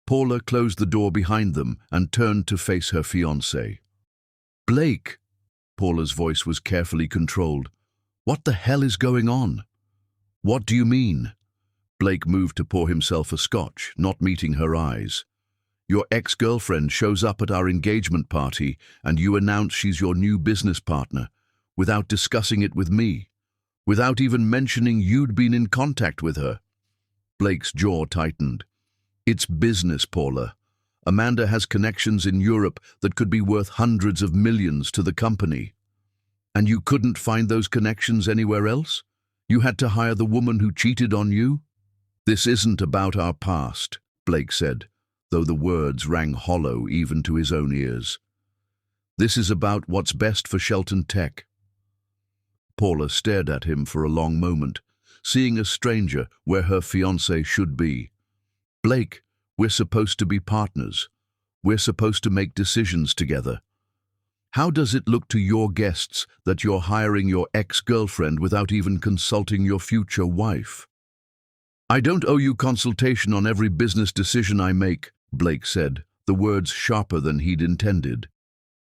A: Paula closed the door behind them and turned to face her fiancé. "Blake," Paula's voice was carefully controlled. "What the hell is going on?" "What do you mean?" Blake moved to pour himself a scotch, not meeting her eyes. "Your ex-girlfriend shows up at our engagement party and you announce she's your new business partner, without discussing it with me, without even mentioning you'd been in contact with her." Blake's jaw tightened. "It's business, Paula. Amanda has connections in Europe that could be worth hundreds of millions to the company. And you couldn't find those connections anywhere else? You had to hire the woman who cheated on you?" "This isn't about our past," Blake said, though the words rang hollow even to his own ears. "This is about what's best for Shelton Tech." Paula stared at him for a long moment, seeing a stranger where her fiancé should be. "Blake, we're supposed to be partners. We're supposed to make decisions together. How does it look to your guests that you're hiring your ex-girlfriend without even consulting your future wife?" "I don't owe you consultation on every business decision I make," Blake said, the words sharper than he'd intended.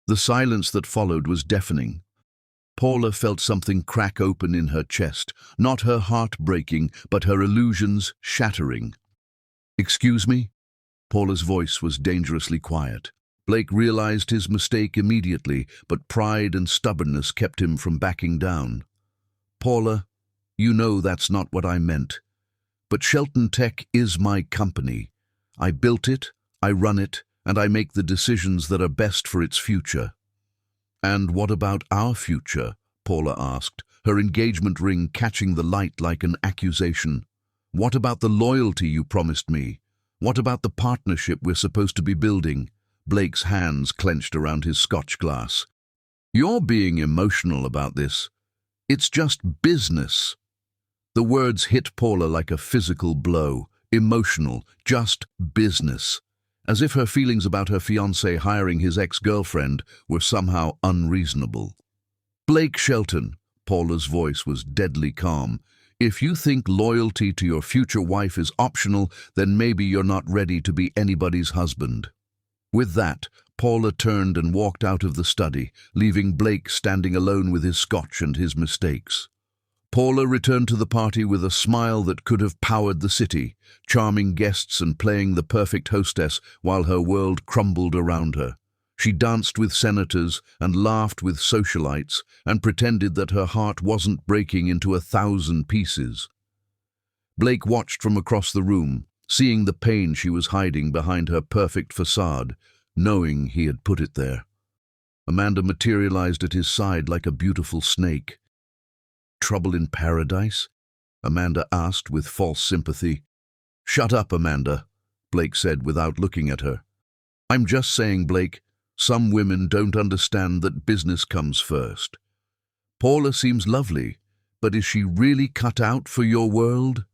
A: The silence that followed was deafening. Paula felt something crack open in her chest, not her heart breaking, but her illusions shattering. "Excuse me?" Paula's voice was dangerously quiet. Blake realized his mistake immediately, but pride and stubbornness kept him from backing down. "Paula, you know that's not what I meant. But Shelton Tech is my company. I built it, I run it, and I make the decisions that are best for its future." "And what about our future?" Paula asked, her engagement ring catching the light like an accusation. "What about the loyalty you promised me? What about the partnership we're supposed to be building?" Blake's hands clenched around his scotch glass. "You're being emotional about this. It's just business." The words hit Paula like a physical blow. Emotional, just business. As if her feelings about her fiancé hiring his ex-girlfriend were somehow unreasonable. "Blake Shelton," Paula's voice was deadly calm, "if you think loyalty to your future wife is optional, then maybe you're not ready to be anybody's husband." With that, Paula turned and walked out of the study, leaving Blake standing alone with his scotch and his mistakes. Paula returned to the party with a smile that could have powered the city, charming guests and playing the perfect hostess while her world crumbled around her. She danced with senators and laughed with socialites and pretended that her heart wasn't breaking into 1,000 pieces. Blake watched from across the room, seeing the pain she was hiding behind her perfect facade, knowing he had put it there. Amanda materialized at his side like a beautiful snake. "Trouble in paradise?" Amanda asked with false sympathy. "Shut up, Amanda," Blake said without looking at her. "I'm just saying, Blake, some women don't understand that business comes first. Paula seems lovely, but is she really cut out for your world?"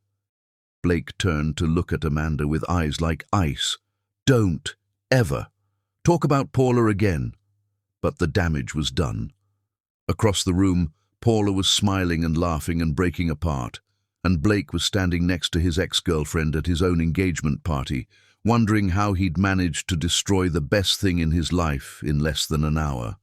A: Blake turned to look at Amanda with eyes like ice. "Don't, ever, talk about Paula again." But the damage was done. Across the room, Paula was smiling and laughing and breaking apart, and Blake was standing next to his ex-girlfriend at his own engagement party, wondering how he'd managed to destroy the best thing in his life in less than an hour.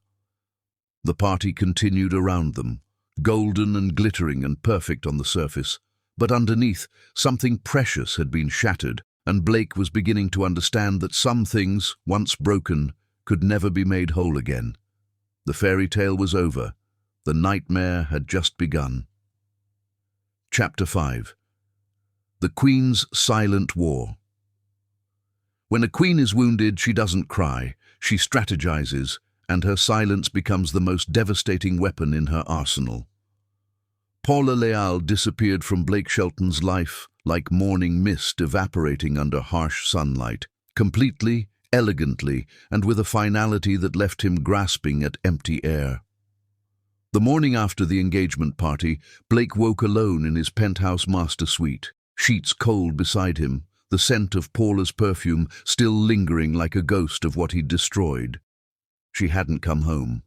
A: The party continued around them, golden and glittering and perfect on the surface, but underneath, something precious had been shattered, and Blake was beginning to understand that some things, once broken, could never be made whole again. The fairy tale was over. The nightmare had just begun. Chapter 5. The Queen's Silent War. When a queen is wounded, she doesn't cry, she strategizes, and her silence becomes the most devastating weapon in her arsenal. Paula Leal disappeared from Blake Shelton's life like morning mist evaporating under harsh sunlight, completely, elegantly, and with a finality that left him grasping at empty air. The morning after the engagement party, Blake woke alone in his penthouse master suite, sheets cold beside him, the scent of Paula's perfume still lingering like a ghost of what he'd destroyed. She hadn't come home.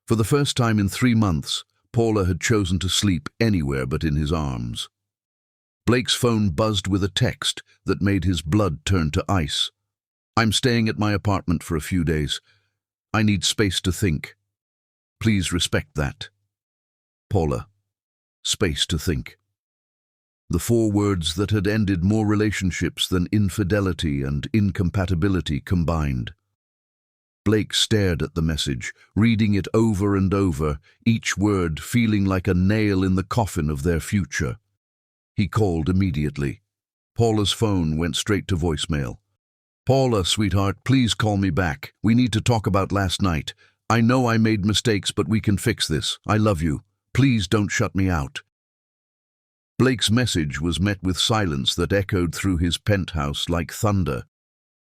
A: For the first time in 3 months, Paula had chosen to sleep anywhere but in his arms. Blake's phone buzzed with a text that made his blood turn to ice. "I'm staying at my apartment for a few days. I need space to think. Please respect that. Paula." Space to think. The 4 words that had ended more relationships than infidelity and incompatibility combined. Blake stared at the message, reading it over and over, each word feeling like a nail in the coffin of their future. He called immediately. Paula's phone went straight to voicemail. "Paula, sweetheart, please call me back. We need to talk about last night. I know I made mistakes, but we can fix this. I love you. Please don't shut me out." Blake's message was met with silence that echoed through his penthouse like thunder.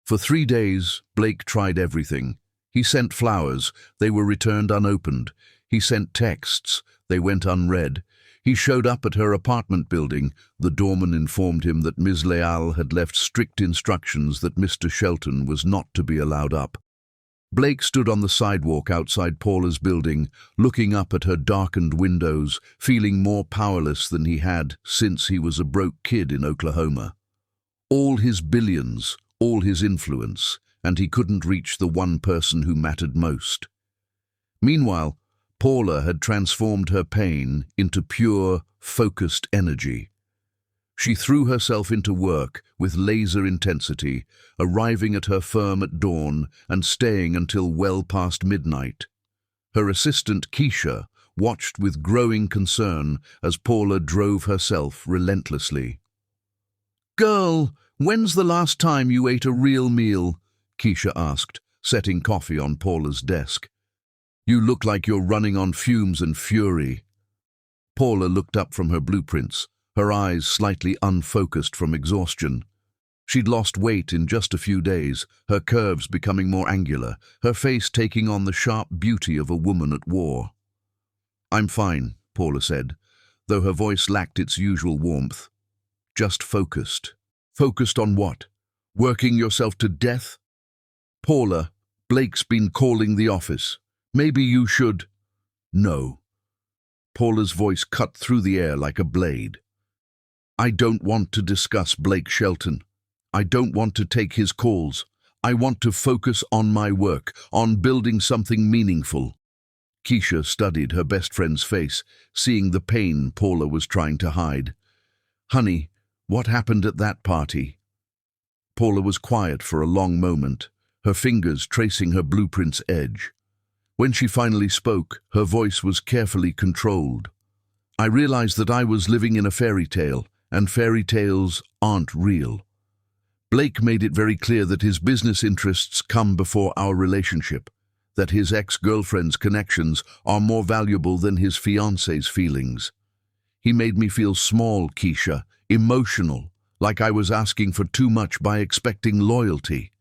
A: For 3 days, Blake tried everything. He sent flowers, they were returned unopened. He sent texts, they went unread. He showed up at her apartment building. The doorman informed him that Ms. Leal had left strict instructions that Mr. Shelton was not to be allowed up. Blake stood on the sidewalk outside Paula's building, looking up at her darkened windows, feeling more powerless than he had since he was a broke kid in Oklahoma. All his billions, all his influence, and he couldn't reach the one person who mattered most. Meanwhile, Paula had transformed her pain into pure, focused energy. She threw herself into work with laser intensity, arriving at her firm at dawn and staying until well past midnight. Her assistant, Keisha, watched with growing concern as Paula drove herself relentlessly. "Girl, when's the last time you ate a real meal?" Keisha asked, setting coffee on Paula's desk. "You look like you're running on fumes and fury." Paula looked up from her blueprints, her eyes slightly unfocused from exhaustion. She'd lost weight in just a few days, her curves becoming more angular, her face taking on the sharp beauty of a woman at war. "I'm fine," Paula said, though her voice lacked its usual warmth. "Just focused." "Focused on what? Working yourself to death?" "Paula, Blake's been calling the office. Maybe you should—" "No." Paula's voice cut through the air like a blade. "I don't want to discuss Blake Shelton. I don't want to take his calls. I want to focus on my work, on building something meaningful." Keisha studied her best friend's face, seeing the pain Paula was trying to hide. "Honey, what happened at that party?" Paula was quiet for a long moment, her fingers tracing her blueprint's edge. When she finally spoke, her voice was carefully controlled. "I realized that I was living in a fairy tale, and fairy tales aren't real. Blake made it very clear that his business interests come before our relationship, that his ex-girlfriend's connections are more valuable than his fiancé's feelings. He made me feel small, Keisha, emotional, like I was asking for too much by expecting loyalty."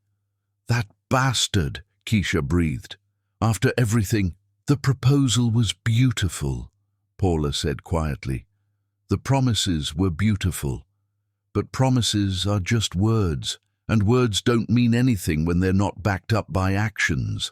A: "That bastard," Keisha breathed. "After everything—" "The proposal was beautiful," Paula said quietly. "The promises were beautiful. But promises are just words, and words don't mean anything when they're not backed up by actions."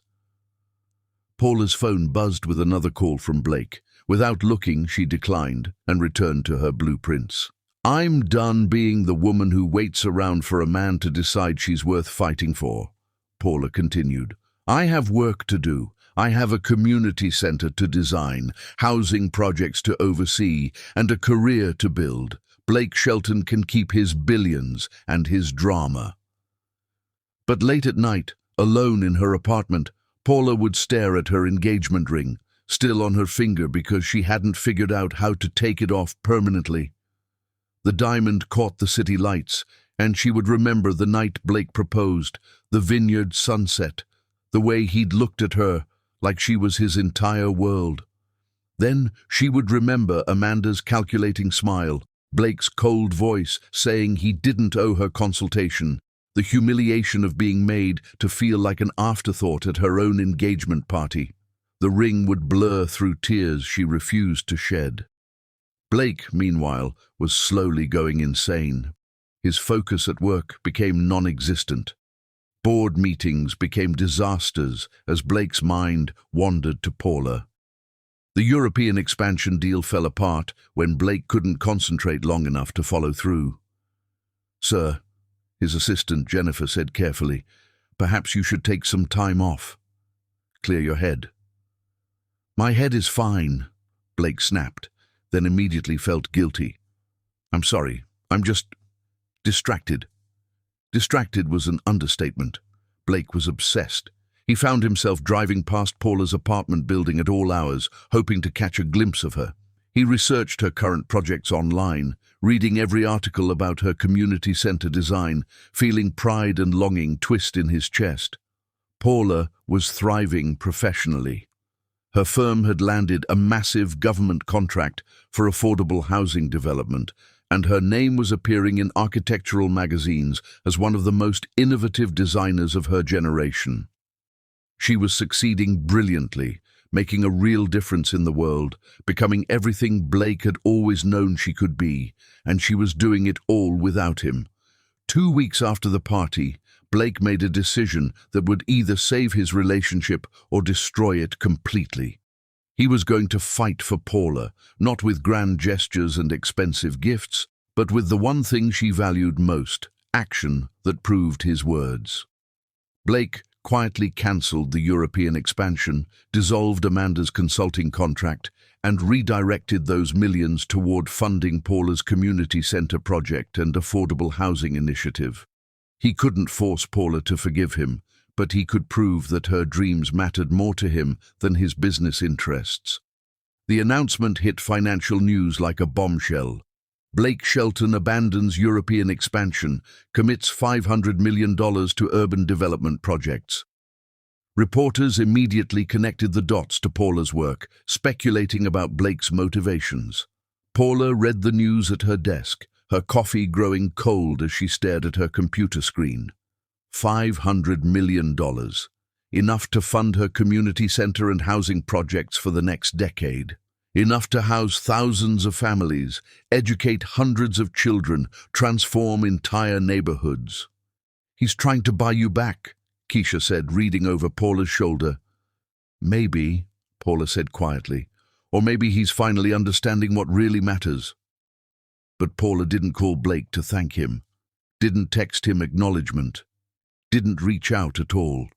A: Paula's phone buzzed with another call from Blake. Without looking, she declined and returned to her blueprints. "I'm done being the woman who waits around for a man to decide she's worth fighting for," Paula continued. "I have work to do. I have a community center to design, housing projects to oversee, and a career to build. Blake Shelton can keep his billions and his drama." But late at night, alone in her apartment, Paula would stare at her engagement ring, still on her finger because she hadn't figured out how to take it off permanently. The diamond caught the city lights, and she would remember the night Blake proposed, the vineyard sunset, the way he'd looked at her, like she was his entire world. Then she would remember Amanda's calculating smile, Blake's cold voice saying he didn't owe her consultation, the humiliation of being made to feel like an afterthought at her own engagement party. The ring would blur through tears she refused to shed. Blake, meanwhile, was slowly going insane. His focus at work became non-existent. Board meetings became disasters as Blake's mind wandered to Paula. The European expansion deal fell apart when Blake couldn't concentrate long enough to follow through. "Sir," his assistant Jennifer said carefully, "perhaps you should take some time off. Clear your head." "My head is fine," Blake snapped, then immediately felt guilty. "I'm sorry, I'm just distracted." Distracted was an understatement. Blake was obsessed. He found himself driving past Paula's apartment building at all hours, hoping to catch a glimpse of her. He researched her current projects online, reading every article about her community center design, feeling pride and longing twist in his chest. Paula was thriving professionally. Her firm had landed a massive government contract for affordable housing development, and her name was appearing in architectural magazines as one of the most innovative designers of her generation. She was succeeding brilliantly, making a real difference in the world, becoming everything Blake had always known she could be, and she was doing it all without him. 2 weeks after the party, Blake made a decision that would either save his relationship or destroy it completely. He was going to fight for Paula, not with grand gestures and expensive gifts, but with the one thing she valued most, action that proved his words. Blake quietly cancelled the European expansion, dissolved Amanda's consulting contract, and redirected those millions toward funding Paula's community center project and affordable housing initiative. He couldn't force Paula to forgive him, but he could prove that her dreams mattered more to him than his business interests. The announcement hit financial news like a bombshell. Blake Shelton abandons European expansion, commits $500 million to urban development projects. Reporters immediately connected the dots to Paula's work, speculating about Blake's motivations. Paula read the news at her desk, her coffee growing cold as she stared at her computer screen. $500 million. Enough to fund her community center and housing projects for the next decade. Enough to house thousands of families, educate hundreds of children, transform entire neighborhoods. "He's trying to buy you back," Keisha said, reading over Paula's shoulder. "Maybe," Paula said quietly, "or maybe he's finally understanding what really matters." But Paula didn't call Blake to thank him, didn't text him acknowledgement, didn't reach out at all.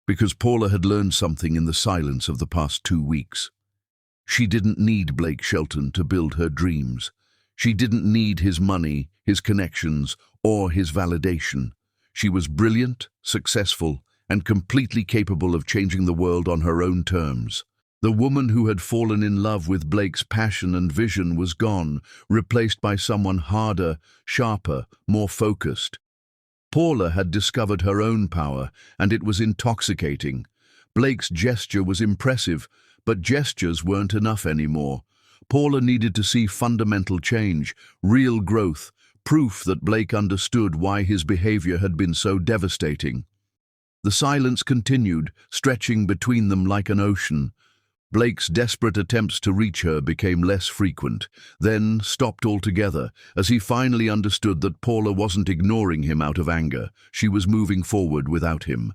A: Because Paula had learned something in the silence of the past 2 weeks. She didn't need Blake Shelton to build her dreams. She didn't need his money, his connections, or his validation. She was brilliant, successful, and completely capable of changing the world on her own terms. The woman who had fallen in love with Blake's passion and vision was gone, replaced by someone harder, sharper, more focused. Paula had discovered her own power, and it was intoxicating. Blake's gesture was impressive, but gestures weren't enough anymore. Paula needed to see fundamental change, real growth, proof that Blake understood why his behavior had been so devastating. The silence continued, stretching between them like an ocean. Blake's desperate attempts to reach her became less frequent, then stopped altogether, as he finally understood that Paula wasn't ignoring him out of anger. She was moving forward without him.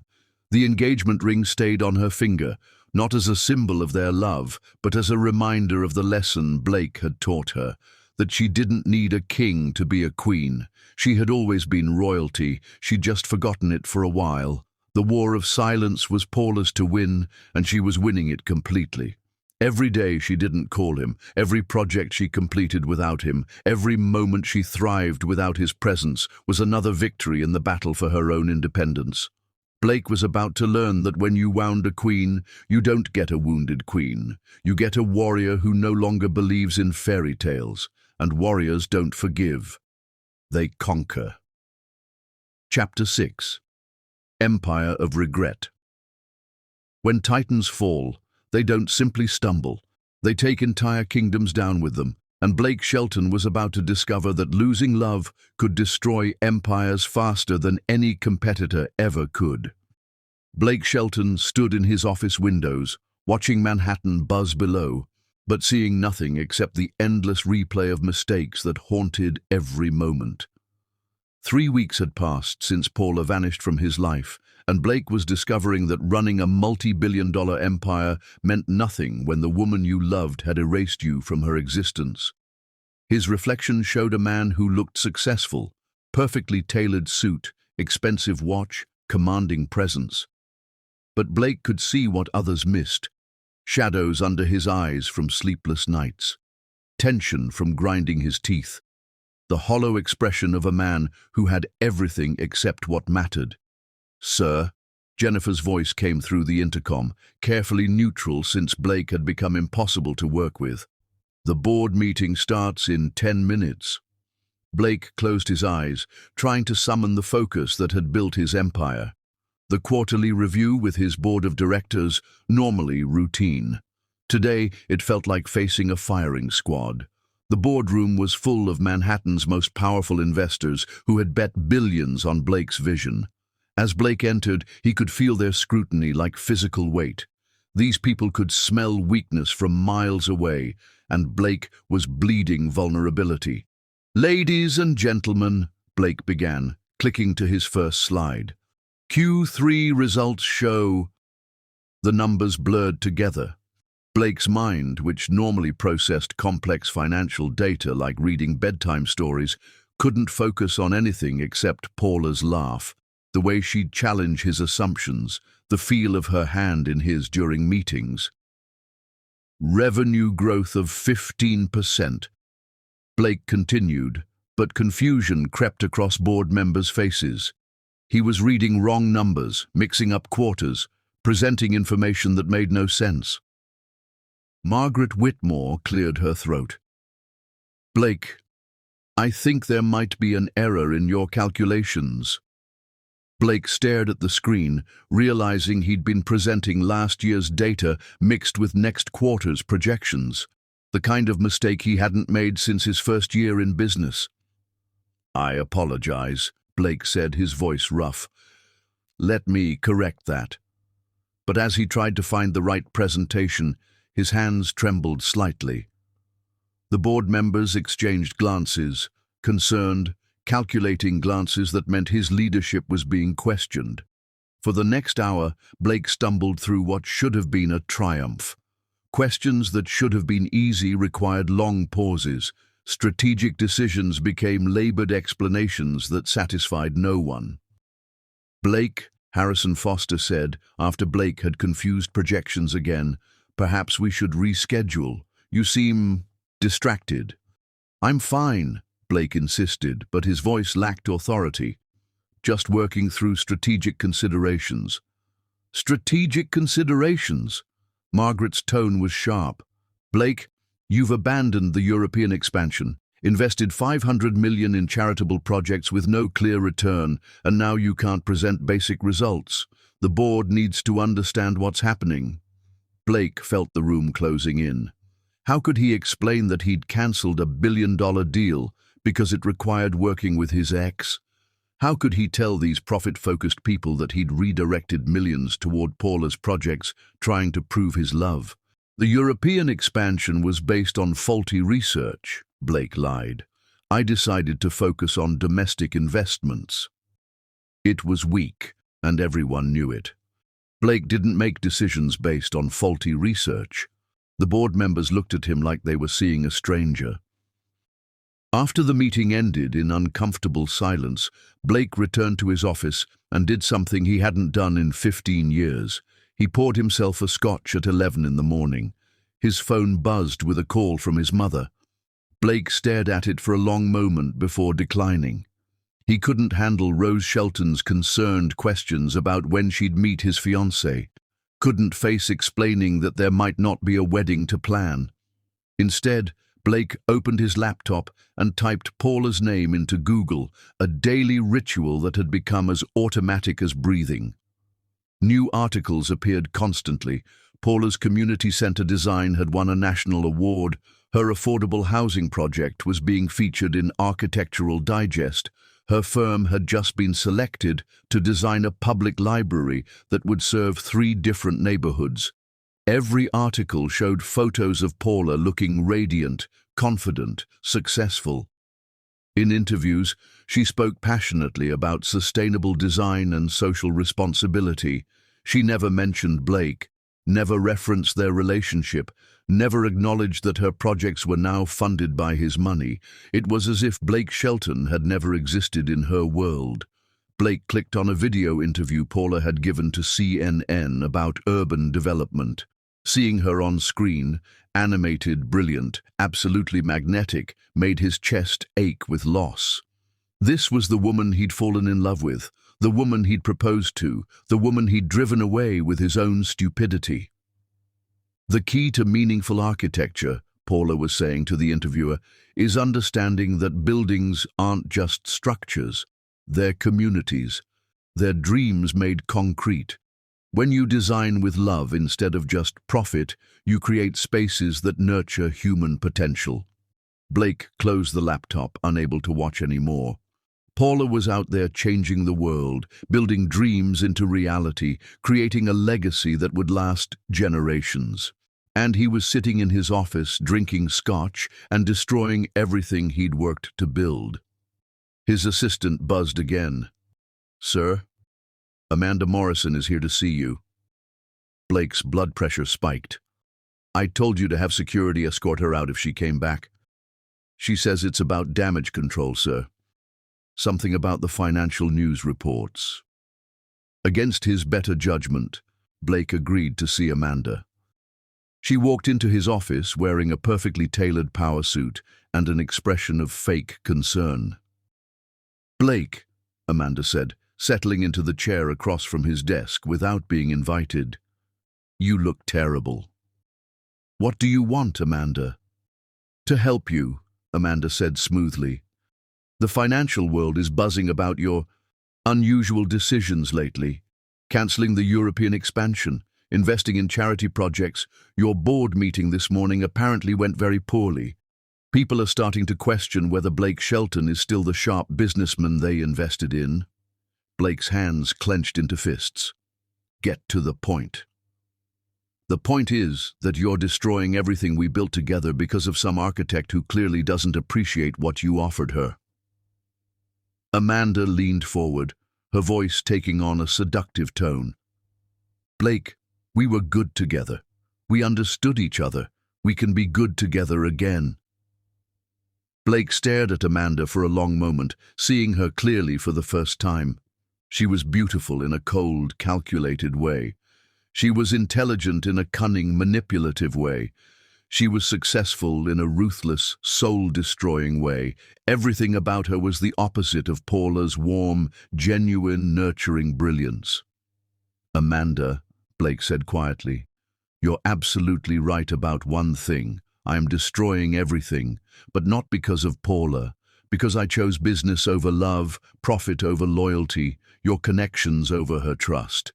A: The engagement ring stayed on her finger, not as a symbol of their love, but as a reminder of the lesson Blake had taught her, that she didn't need a king to be a queen. She had always been royalty, she'd just forgotten it for a while. The war of silence was Paula's to win, and she was winning it completely. Every day she didn't call him, every project she completed without him, every moment she thrived without his presence was another victory in the battle for her own independence. Blake was about to learn that when you wound a queen, you don't get a wounded queen. You get a warrior who no longer believes in fairy tales, and warriors don't forgive. They conquer. Chapter 6. Empire of Regret. When titans fall, they don't simply stumble. They take entire kingdoms down with them, and Blake Shelton was about to discover that losing love could destroy empires faster than any competitor ever could. Blake Shelton stood in his office windows, watching Manhattan buzz below, but seeing nothing except the endless replay of mistakes that haunted every moment. 3 weeks had passed since Paula vanished from his life, and Blake was discovering that running a multi-billion-dollar empire meant nothing when the woman you loved had erased you from her existence. His reflection showed a man who looked successful, perfectly tailored suit, expensive watch, commanding presence. But Blake could see what others missed: shadows under his eyes from sleepless nights, tension from grinding his teeth, the hollow expression of a man who had everything except what mattered. "Sir," Jennifer's voice came through the intercom, carefully neutral since Blake had become impossible to work with. "The board meeting starts in 10 minutes. Blake closed his eyes, trying to summon the focus that had built his empire. The quarterly review with his board of directors, normally routine. Today, it felt like facing a firing squad. The boardroom was full of Manhattan's most powerful investors who had bet billions on Blake's vision. As Blake entered, he could feel their scrutiny like physical weight. These people could smell weakness from miles away, and Blake was bleeding vulnerability. "Ladies and gentlemen," Blake began, clicking to his first slide. "Q3 results show." The numbers blurred together. Blake's mind, which normally processed complex financial data like reading bedtime stories, couldn't focus on anything except Paula's laugh, the way she'd challenge his assumptions, the feel of her hand in his during meetings. "Revenue growth of 15%. Blake continued, but confusion crept across board members' faces. He was reading wrong numbers, mixing up quarters, presenting information that made no sense. Margaret Whitmore cleared her throat. "Blake, I think there might be an error in your calculations." Blake stared at the screen, realizing he'd been presenting last year's data mixed with next quarter's projections, the kind of mistake he hadn't made since his first year in business. "I apologize," Blake said, his voice rough. "Let me correct that." But as he tried to find the right presentation, his hands trembled slightly. The board members exchanged glances, concerned, calculating glances that meant his leadership was being questioned. For the next hour, Blake stumbled through what should have been a triumph. Questions that should have been easy required long pauses. Strategic decisions became labored explanations that satisfied no one. "Blake," Harrison Foster said, after Blake had confused projections again, "perhaps we should reschedule. You seem distracted." "I'm fine," Blake insisted, but his voice lacked authority. "Just working through strategic considerations." "Strategic considerations?" Margaret's tone was sharp. "Blake, you've abandoned the European expansion, invested $500 million in charitable projects with no clear return, and now you can't present basic results. The board needs to understand what's happening." Blake felt the room closing in. How could he explain that he'd cancelled a billion-dollar deal because it required working with his ex? How could he tell these profit-focused people that he'd redirected millions toward Paula's projects, trying to prove his love? "The European expansion was based on faulty research," Blake lied. "I decided to focus on domestic investments." It was weak, and everyone knew it. Blake didn't make decisions based on faulty research. The board members looked at him like they were seeing a stranger. After the meeting ended in uncomfortable silence, Blake returned to his office and did something he hadn't done in 15 years. He poured himself a scotch at 11 in the morning. His phone buzzed with a call from his mother. Blake stared at it for a long moment before declining. He couldn't handle Rose Shelton's concerned questions about when she'd meet his fiancé, couldn't face explaining that there might not be a wedding to plan. Instead, Blake opened his laptop and typed Paula's name into Google, a daily ritual that had become as automatic as breathing. New articles appeared constantly. Paula's community center design had won a national award. Her affordable housing project was being featured in Architectural Digest. Her firm had just been selected to design a public library that would serve 3 different neighborhoods. Every article showed photos of Paula looking radiant, confident, successful. In interviews, she spoke passionately about sustainable design and social responsibility. She never mentioned Blake, never referenced their relationship, never acknowledged that her projects were now funded by his money. It was as if Blake Shelton had never existed in her world. Blake clicked on a video interview Paula had given to CNN about urban development. Seeing her on screen, animated, brilliant, absolutely magnetic, made his chest ache with loss. This was the woman he'd fallen in love with, the woman he'd proposed to, the woman he'd driven away with his own stupidity. The key to meaningful architecture, Paula was saying to the interviewer, is understanding that buildings aren't just structures, they're communities, they're dreams made concrete. When you design with love instead of just profit, you create spaces that nurture human potential. Blake closed the laptop, unable to watch anymore. Paula was out there changing the world, building dreams into reality, creating a legacy that would last generations. And he was sitting in his office, drinking scotch and destroying everything he'd worked to build. His assistant buzzed again. "Sir? Amanda Morrison is here to see you." Blake's blood pressure spiked. "I told you to have security escort her out if she came back." "She says it's about damage control, sir. Something about the financial news reports." Against his better judgment, Blake agreed to see Amanda. She walked into his office wearing a perfectly tailored power suit and an expression of fake concern. "Blake," Amanda said, settling into the chair across from his desk without being invited. "You look terrible." "What do you want, Amanda?" "To help you," Amanda said smoothly. "The financial world is buzzing about your unusual decisions lately. Cancelling the European expansion, investing in charity projects. Your board meeting this morning apparently went very poorly. People are starting to question whether Blake Shelton is still the sharp businessman they invested in." Blake's hands clenched into fists. "Get to the point." "The point is that you're destroying everything we built together because of some architect who clearly doesn't appreciate what you offered her." Amanda leaned forward, her voice taking on a seductive tone. "Blake, we were good together. We understood each other. We can be good together again." Blake stared at Amanda for a long moment, seeing her clearly for the first time. She was beautiful in a cold, calculated way. She was intelligent in a cunning, manipulative way. She was successful in a ruthless, soul-destroying way. Everything about her was the opposite of Paula's warm, genuine, nurturing brilliance. "Amanda," Blake said quietly, "you're absolutely right about one thing. I am destroying everything, but not because of Paula, because I chose business over love, profit over loyalty, your connections over her trust.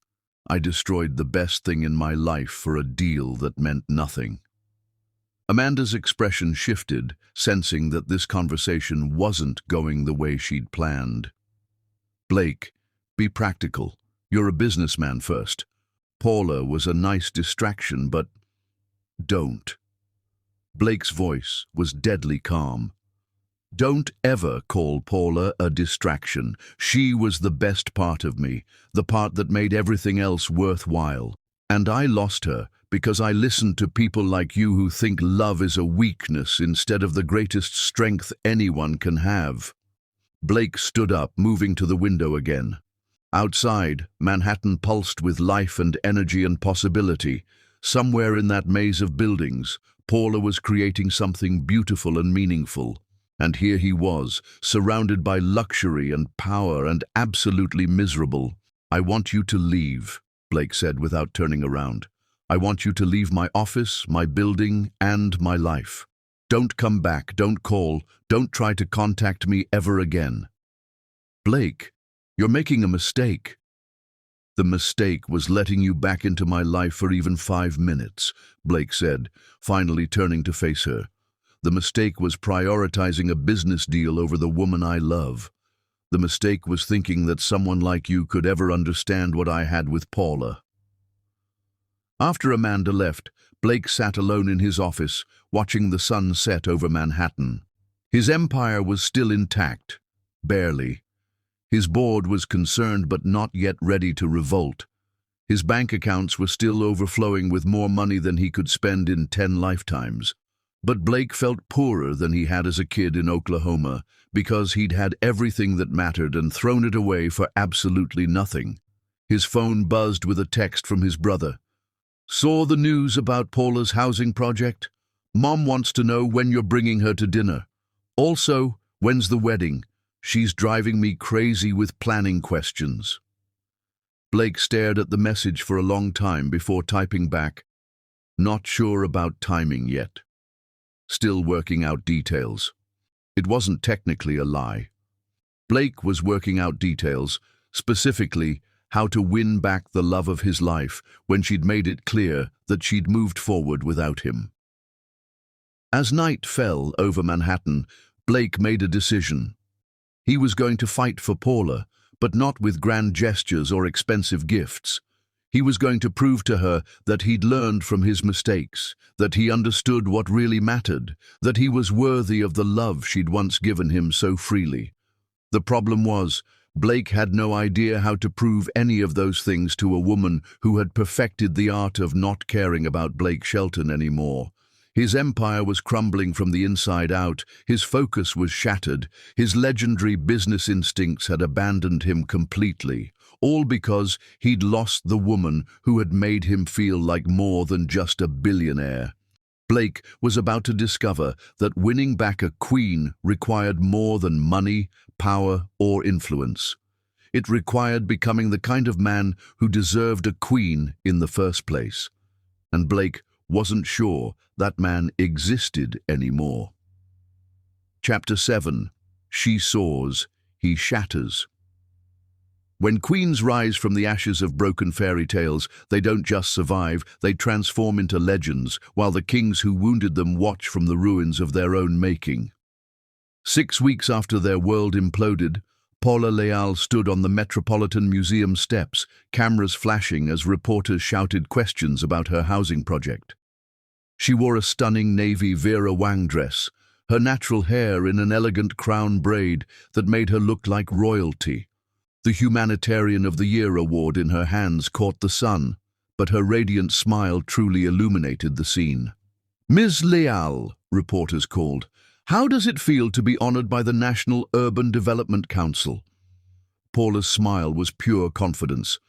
A: I destroyed the best thing in my life for a deal that meant nothing." Amanda's expression shifted, sensing that this conversation wasn't going the way she'd planned. "Blake, be practical. You're a businessman first. Paula was a nice distraction, but don't." Blake's voice was deadly calm. "Don't ever call Paula a distraction. She was the best part of me, the part that made everything else worthwhile. And I lost her because I listened to people like you who think love is a weakness instead of the greatest strength anyone can have." Blake stood up, moving to the window again. Outside, Manhattan pulsed with life and energy and possibility. Somewhere in that maze of buildings, Paula was creating something beautiful and meaningful. And here he was, surrounded by luxury and power and absolutely miserable. "I want you to leave," Blake said without turning around. "I want you to leave my office, my building, and my life. Don't come back, don't call, don't try to contact me ever again." "Blake, you're making a mistake." "The mistake was letting you back into my life for even 5 minutes," Blake said, finally turning to face her. "The mistake was prioritizing a business deal over the woman I love. The mistake was thinking that someone like you could ever understand what I had with Paula." After Amanda left, Blake sat alone in his office, watching the sun set over Manhattan. His empire was still intact, barely. His board was concerned but not yet ready to revolt. His bank accounts were still overflowing with more money than he could spend in 10 lifetimes. But Blake felt poorer than he had as a kid in Oklahoma because he'd had everything that mattered and thrown it away for absolutely nothing. His phone buzzed with a text from his brother. "Saw the news about Paula's housing project? Mom wants to know when you're bringing her to dinner. Also, when's the wedding? She's driving me crazy with planning questions." Blake stared at the message for a long time before typing back, "Not sure about timing yet. Still working out details." It wasn't technically a lie. Blake was working out details, specifically how to win back the love of his life when she'd made it clear that she'd moved forward without him. As night fell over Manhattan, Blake made a decision. He was going to fight for Paula, but not with grand gestures or expensive gifts. He was going to prove to her that he'd learned from his mistakes, that he understood what really mattered, that he was worthy of the love she'd once given him so freely. The problem was, Blake had no idea how to prove any of those things to a woman who had perfected the art of not caring about Blake Shelton anymore. His empire was crumbling from the inside out, his focus was shattered, his legendary business instincts had abandoned him completely, all because he'd lost the woman who had made him feel like more than just a billionaire. Blake was about to discover that winning back a queen required more than money, power, or influence. It required becoming the kind of man who deserved a queen in the first place. And Blake wasn't sure that man existed anymore. Chapter 7. She soars, he shatters. When queens rise from the ashes of broken fairy tales, they don't just survive, they transform into legends, while the kings who wounded them watch from the ruins of their own making. 6 weeks after their world imploded, Paula Leal stood on the Metropolitan Museum steps, cameras flashing as reporters shouted questions about her housing project. She wore a stunning navy Vera Wang dress, her natural hair in an elegant crown braid that made her look like royalty. The Humanitarian of the Year award in her hands caught the sun, but her radiant smile truly illuminated the scene. "Ms. Leal," reporters called, "how does it feel to be honored by the National Urban Development Council?" Paula's smile was pure confidence.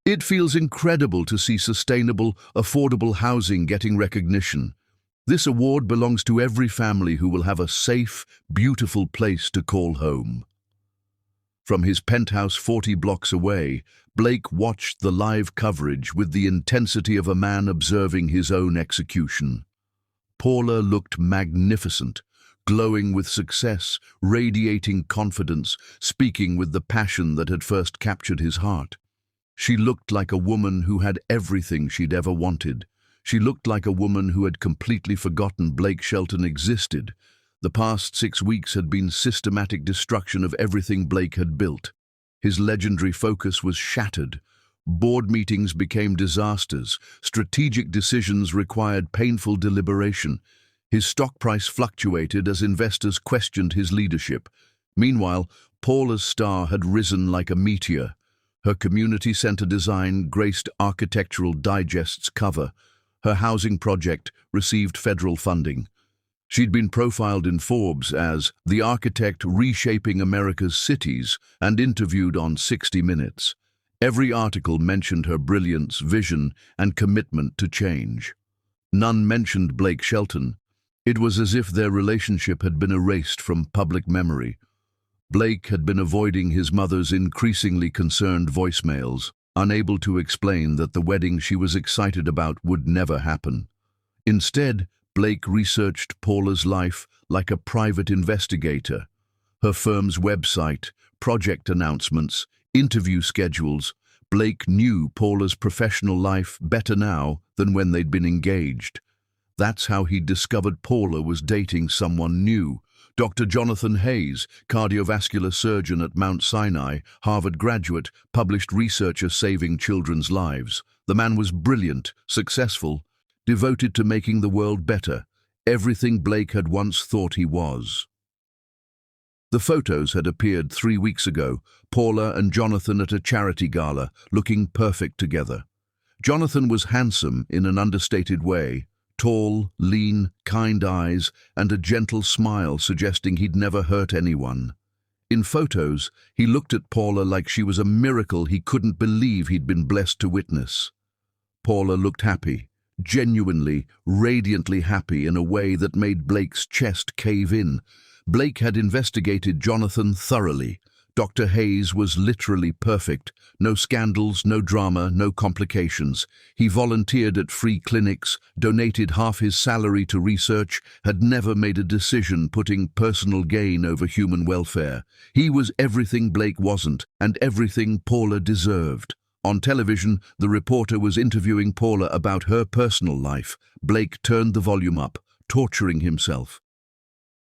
A: "It feels incredible to see sustainable, affordable housing getting recognition. This award belongs to every family who will have a safe, beautiful place to call home." From his penthouse 40 blocks away, Blake watched the live coverage with the intensity of a man observing his own execution. Paula looked magnificent, glowing with success, radiating confidence, speaking with the passion that had first captured his heart. She looked like a woman who had everything she'd ever wanted. She looked like a woman who had completely forgotten Blake Shelton existed. The past 6 weeks had been systematic destruction of everything Blake had built. His legendary focus was shattered. Board meetings became disasters. Strategic decisions required painful deliberation. His stock price fluctuated as investors questioned his leadership. Meanwhile, Paula's star had risen like a meteor. Her community center design graced Architectural Digest's cover. Her housing project received federal funding. She'd been profiled in Forbes as the architect reshaping America's cities and interviewed on 60 Minutes. Every article mentioned her brilliance, vision, and commitment to change. None mentioned Blake Shelton. It was as if their relationship had been erased from public memory. Blake had been avoiding his mother's increasingly concerned voicemails, unable to explain that the wedding she was excited about would never happen. Instead, Blake researched Paula's life like a private investigator. Her firm's website, project announcements, interview schedules. Blake knew Paula's professional life better now than when they'd been engaged. That's how he discovered Paula was dating someone new. Dr. Jonathan Hayes, cardiovascular surgeon at Mount Sinai, Harvard graduate, published researcher saving children's lives. The man was brilliant, successful, devoted to making the world better, everything Blake had once thought he was. The photos had appeared 3 weeks ago, Paula and Jonathan at a charity gala, looking perfect together. Jonathan was handsome in an understated way, tall, lean, kind eyes, and a gentle smile suggesting he'd never hurt anyone. In photos, he looked at Paula like she was a miracle he couldn't believe he'd been blessed to witness. Paula looked happy, genuinely, radiantly happy in a way that made Blake's chest cave in. Blake had investigated Jonathan thoroughly. Dr. Hayes was literally perfect. No scandals, no drama, no complications. He volunteered at free clinics, donated half his salary to research, had never made a decision putting personal gain over human welfare. He was everything Blake wasn't, and everything Paula deserved. On television, the reporter was interviewing Paula about her personal life. Blake turned the volume up, torturing himself.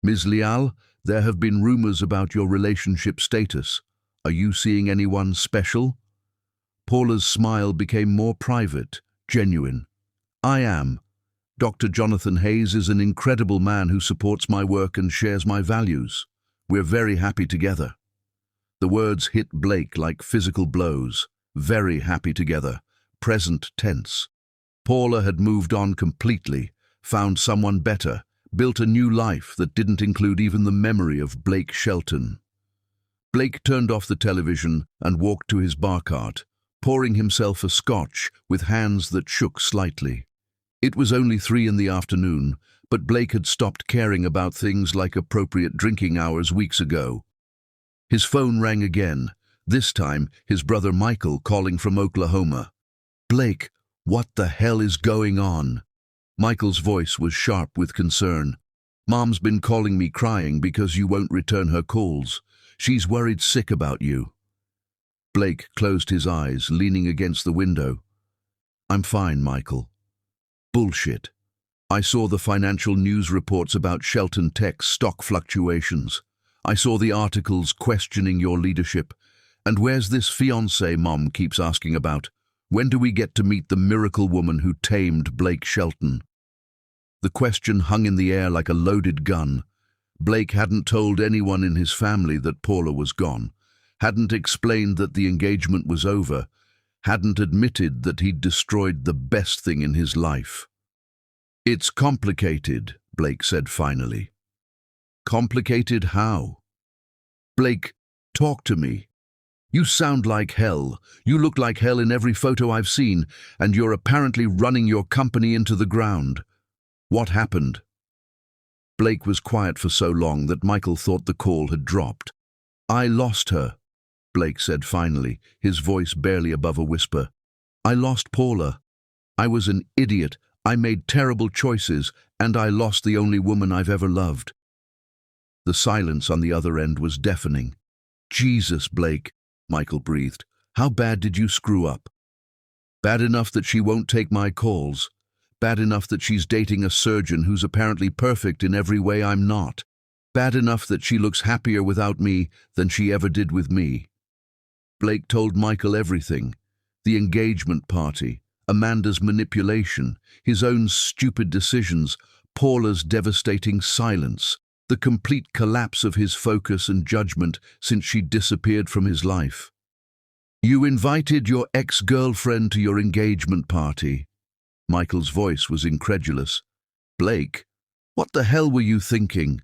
A: "Ms. Leal, there have been rumors about your relationship status. Are you seeing anyone special?" Paula's smile became more private, genuine. "I am. Dr. Jonathan Hayes is an incredible man who supports my work and shares my values. We're very happy together." The words hit Blake like physical blows. Very happy together. Present tense. Paula had moved on completely, found someone better, built a new life that didn't include even the memory of Blake Shelton. Blake turned off the television and walked to his bar cart, pouring himself a scotch with hands that shook slightly. It was only 3 in the afternoon, but Blake had stopped caring about things like appropriate drinking hours weeks ago. His phone rang again, this time his brother Michael calling from Oklahoma. "Blake, what the hell is going on?" Michael's voice was sharp with concern. "Mom's been calling me crying because you won't return her calls. She's worried sick about you." Blake closed his eyes, leaning against the window. "I'm fine, Michael." "Bullshit. I saw the financial news reports about Shelton Tech's stock fluctuations. I saw the articles questioning your leadership. And where's this fiancé Mom keeps asking about? When do we get to meet the miracle woman who tamed Blake Shelton?" The question hung in the air like a loaded gun. Blake hadn't told anyone in his family that Paula was gone, hadn't explained that the engagement was over, hadn't admitted that he'd destroyed the best thing in his life. "It's complicated," Blake said finally. "Complicated how?" "Blake, talk to me. You sound like hell. You look like hell in every photo I've seen, and you're apparently running your company into the ground. What happened?" Blake was quiet for so long that Michael thought the call had dropped. "I lost her," Blake said finally, his voice barely above a whisper. "I lost Paula. I was an idiot. I made terrible choices, and I lost the only woman I've ever loved." The silence on the other end was deafening. "Jesus, Blake," Michael breathed. "How bad did you screw up?" "Bad enough that she won't take my calls. Bad enough that she's dating a surgeon who's apparently perfect in every way I'm not. Bad enough that she looks happier without me than she ever did with me." Blake told Michael everything. The engagement party, Amanda's manipulation, his own stupid decisions, Paula's devastating silence, the complete collapse of his focus and judgment since she disappeared from his life. "You invited your ex-girlfriend to your engagement party." Michael's voice was incredulous. "Blake, what the hell were you thinking?"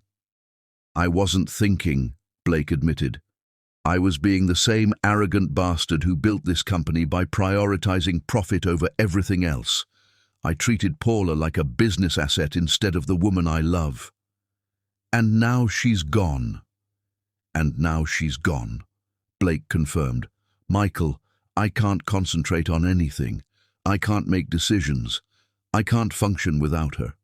A: "I wasn't thinking," Blake admitted. "I was being the same arrogant bastard who built this company by prioritizing profit over everything else. I treated Paula like a business asset instead of the woman I love. And now she's gone." "And now she's gone," Blake confirmed. "Michael, I can't concentrate on anything. I can't make decisions. I can't function without her.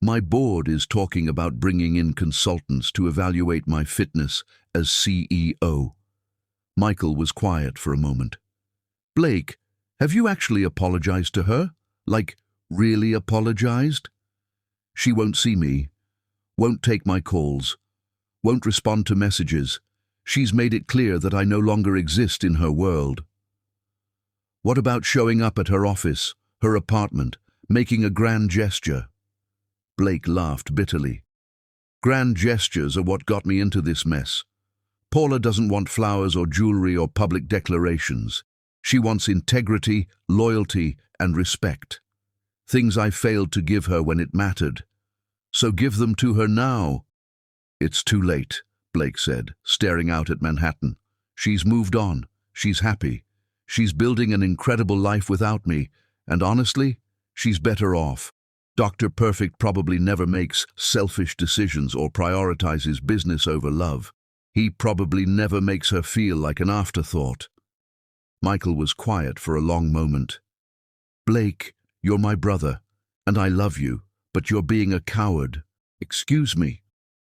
A: My board is talking about bringing in consultants to evaluate my fitness as CEO." Michael was quiet for a moment. "Blake, have you actually apologized to her? Like, really apologized?" "She won't see me, won't take my calls, won't respond to messages. She's made it clear that I no longer exist in her world." "What about showing up at her office, her apartment, making a grand gesture?" Blake laughed bitterly. Grand gestures are what got me into this mess. Paula doesn't want flowers or jewelry or public declarations. She wants integrity, loyalty, and respect. Things I failed to give her when it mattered. So give them to her now." "It's too late," Blake said, staring out at Manhattan. "She's moved on. She's happy. She's building an incredible life without me, and honestly, she's better off. Dr. Perfect probably never makes selfish decisions or prioritizes business over love. He probably never makes her feel like an afterthought." Michael was quiet for a long moment. "Blake, you're my brother, and I love you, but you're being a coward." "Excuse me.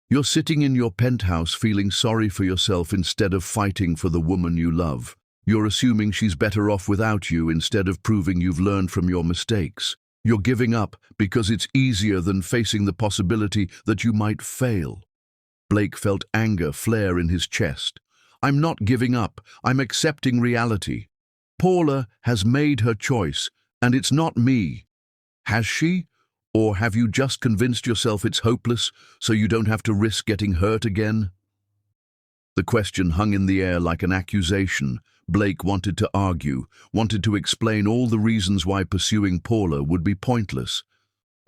A: You're sitting in your penthouse feeling sorry for yourself instead of fighting for the woman you love. You're assuming she's better off without you instead of proving you've learned from your mistakes. You're giving up because it's easier than facing the possibility that you might fail." Blake felt anger flare in his chest. "I'm not giving up. I'm accepting reality. Paula has made her choice, and it's not me." "Has she? Or have you just convinced yourself it's hopeless so you don't have to risk getting hurt again?" The question hung in the air like an accusation. Blake wanted to argue, wanted to explain all the reasons why pursuing Paula would be pointless.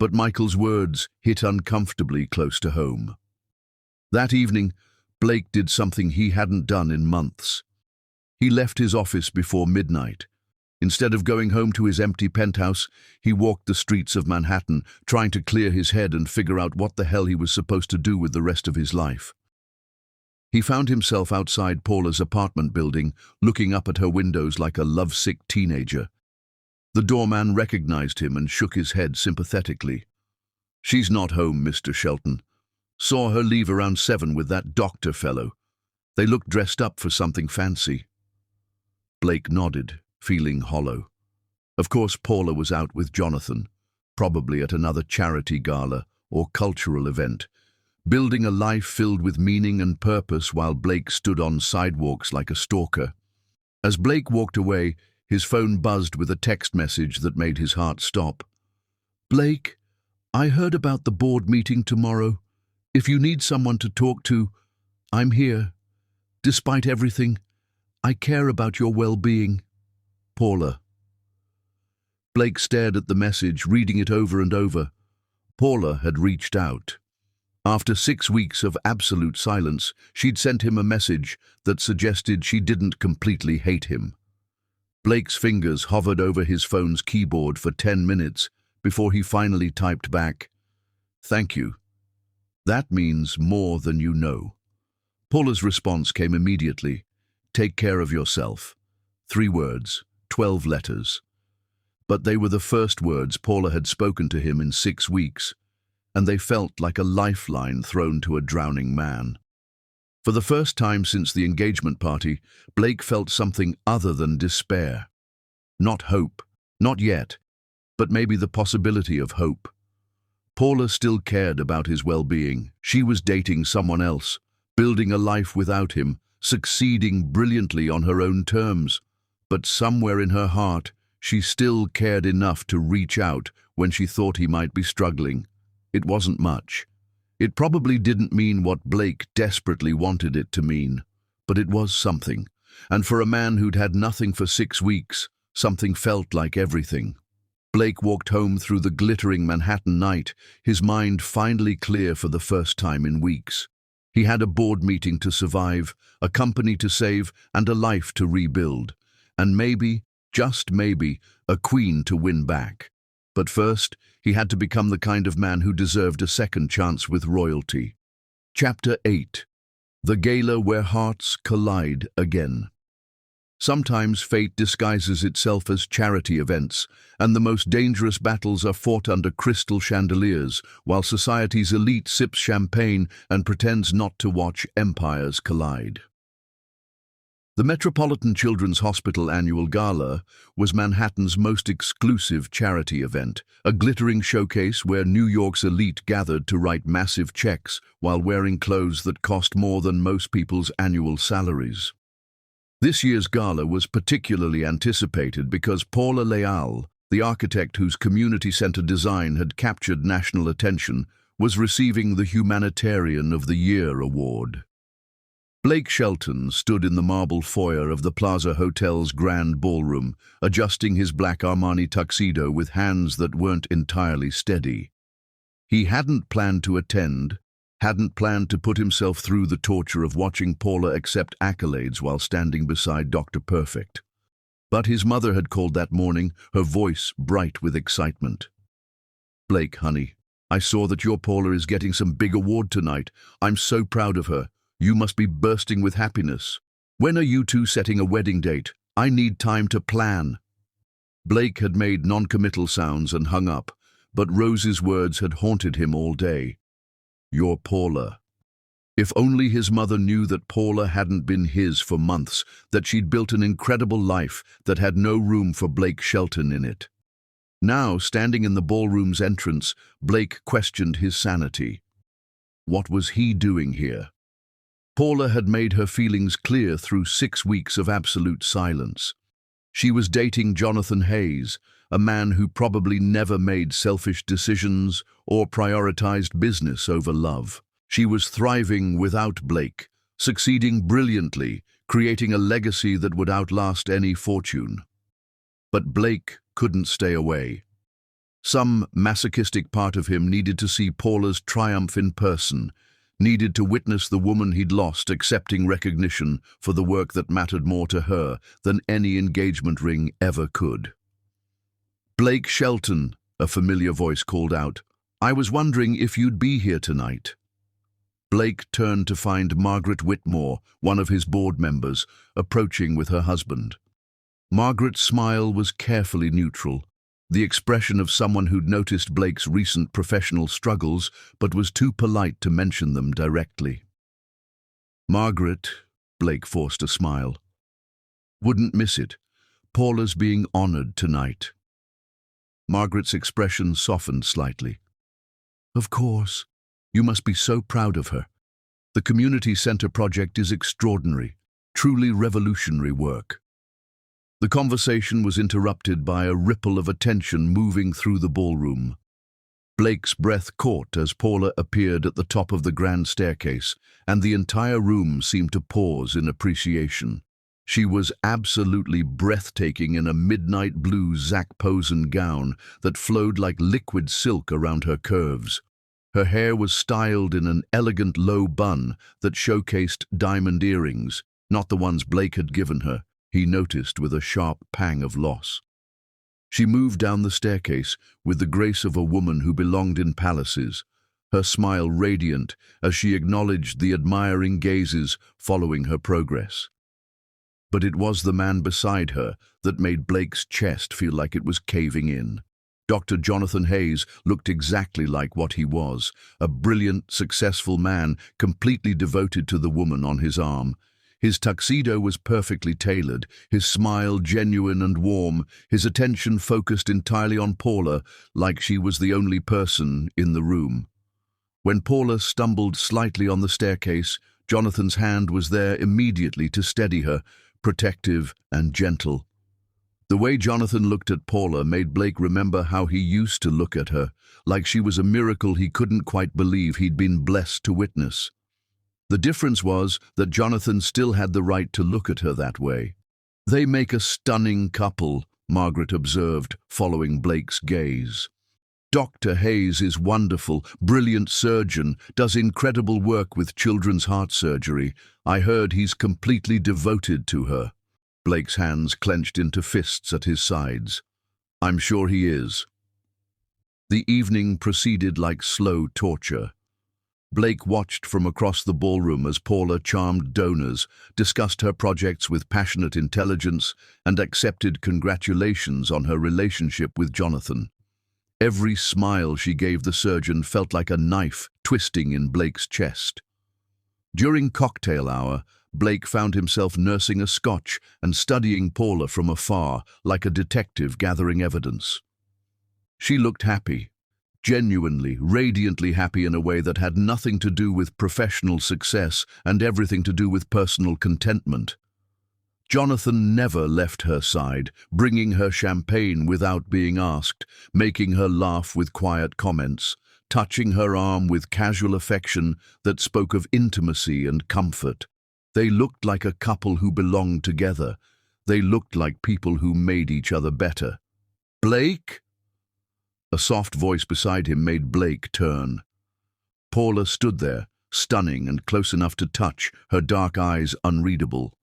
A: But Michael's words hit uncomfortably close to home. That evening, Blake did something he hadn't done in months. He left his office before midnight. Instead of going home to his empty penthouse, he walked the streets of Manhattan, trying to clear his head and figure out what the hell he was supposed to do with the rest of his life. He found himself outside Paula's apartment building, looking up at her windows like a lovesick teenager. The doorman recognized him and shook his head sympathetically. "She's not home, Mr. Shelton. Saw her leave around 7 with that doctor fellow. They looked dressed up for something fancy." Blake nodded, feeling hollow. Of course, Paula was out with Jonathan, probably at another charity gala or cultural event, building a life filled with meaning and purpose while Blake stood on sidewalks like a stalker. As Blake walked away, his phone buzzed with a text message that made his heart stop. "Blake, I heard about the board meeting tomorrow. If you need someone to talk to, I'm here. Despite everything, I care about your well-being. Paula." Blake stared at the message, reading it over and over. Paula had reached out. After 6 weeks of absolute silence, she'd sent him a message that suggested she didn't completely hate him. Blake's fingers hovered over his phone's keyboard for 10 minutes before he finally typed back, "Thank you. That means more than you know." Paula's response came immediately. "Take care of yourself." 3 words, 12 letters. But they were the first words Paula had spoken to him in 6 weeks, and they felt like a lifeline thrown to a drowning man. For the first time since the engagement party, Blake felt something other than despair. Not hope, not yet, but maybe the possibility of hope. Paula still cared about his well-being. She was dating someone else, building a life without him, succeeding brilliantly on her own terms. But somewhere in her heart, she still cared enough to reach out when she thought he might be struggling. It wasn't much. It probably didn't mean what Blake desperately wanted it to mean, but it was something. And for a man who'd had nothing for 6 weeks, something felt like everything. Blake walked home through the glittering Manhattan night, his mind finally clear for the first time in weeks. He had a board meeting to survive, a company to save, and a life to rebuild. And maybe, just maybe, a queen to win back. But first, he had to become the kind of man who deserved a second chance with royalty. Chapter 8. The Gala Where Hearts Collide Again. Sometimes fate disguises itself as charity events, and the most dangerous battles are fought under crystal chandeliers, while society's elite sips champagne and pretends not to watch empires collide. The Metropolitan Children's Hospital Annual Gala was Manhattan's most exclusive charity event, a glittering showcase where New York's elite gathered to write massive checks while wearing clothes that cost more than most people's annual salaries. This year's gala was particularly anticipated because Paula Leal, the architect whose community center design had captured national attention, was receiving the Humanitarian of the Year award. Blake Shelton stood in the marble foyer of the Plaza Hotel's grand ballroom, adjusting his black Armani tuxedo with hands that weren't entirely steady. He hadn't planned to attend, hadn't planned to put himself through the torture of watching Paula accept accolades while standing beside Dr. Perfect. But his mother had called that morning, her voice bright with excitement. "Blake, honey, I saw that your Paula is getting some big award tonight. I'm so proud of her. You must be bursting with happiness. When are you two setting a wedding date? I need time to plan." Blake had made non-committal sounds and hung up, but Rose's words had haunted him all day. Your Paula. If only his mother knew that Paula hadn't been his for months, that she'd built an incredible life that had no room for Blake Shelton in it. Now, standing in the ballroom's entrance, Blake questioned his sanity. What was he doing here? Paula had made her feelings clear through 6 weeks of absolute silence. She was dating Jonathan Hayes, a man who probably never made selfish decisions or prioritized business over love. She was thriving without Blake, succeeding brilliantly, creating a legacy that would outlast any fortune. But Blake couldn't stay away. Some masochistic part of him needed to see Paula's triumph in person, needed to witness the woman he'd lost accepting recognition for the work that mattered more to her than any engagement ring ever could. "Blake Shelton," a familiar voice called out. "I was wondering if you'd be here tonight." Blake turned to find Margaret Whitmore, one of his board members, approaching with her husband. Margaret's smile was carefully neutral, the expression of someone who'd noticed Blake's recent professional struggles but was too polite to mention them directly. "Margaret," Blake forced a smile. "Wouldn't miss it. Paula's being honored tonight." Margaret's expression softened slightly. "Of course. You must be so proud of her. The community center project is extraordinary, truly revolutionary work." The conversation was interrupted by a ripple of attention moving through the ballroom. Blake's breath caught as Paula appeared at the top of the grand staircase, and the entire room seemed to pause in appreciation. She was absolutely breathtaking in a midnight blue Zac Posen gown that flowed like liquid silk around her curves. Her hair was styled in an elegant low bun that showcased diamond earrings, not the ones Blake had given her, he noticed with a sharp pang of loss. She moved down the staircase with the grace of a woman who belonged in palaces, her smile radiant as she acknowledged the admiring gazes following her progress. But it was the man beside her that made Blake's chest feel like it was caving in. Dr. Jonathan Hayes looked exactly like what he was, a brilliant, successful man completely devoted to the woman on his arm. His tuxedo was perfectly tailored, his smile genuine and warm, his attention focused entirely on Paula, like she was the only person in the room. When Paula stumbled slightly on the staircase, Jonathan's hand was there immediately to steady her, protective and gentle. The way Jonathan looked at Paula made Blake remember how he used to look at her, like she was a miracle he couldn't quite believe he'd been blessed to witness. The difference was that Jonathan still had the right to look at her that way. "They make a stunning couple," Margaret observed, following Blake's gaze. "Dr. Hayes is wonderful, brilliant surgeon, does incredible work with children's heart surgery. I heard he's completely devoted to her." Blake's hands clenched into fists at his sides. "I'm sure he is." The evening proceeded like slow torture. Blake watched from across the ballroom as Paula charmed donors, discussed her projects with passionate intelligence, and accepted congratulations on her relationship with Jonathan. Every smile she gave the surgeon felt like a knife twisting in Blake's chest. During cocktail hour, Blake found himself nursing a scotch and studying Paula from afar, like a detective gathering evidence. She looked happy. Genuinely, radiantly happy in a way that had nothing to do with professional success and everything to do with personal contentment. Jonathan never left her side, bringing her champagne without being asked, making her laugh with quiet comments, touching her arm with casual affection that spoke of intimacy and comfort. They looked like a couple who belonged together. They looked like people who made each other better. "Blake?" A soft voice beside him made Blake turn. Paula stood there, stunning and close enough to touch, her dark eyes unreadable.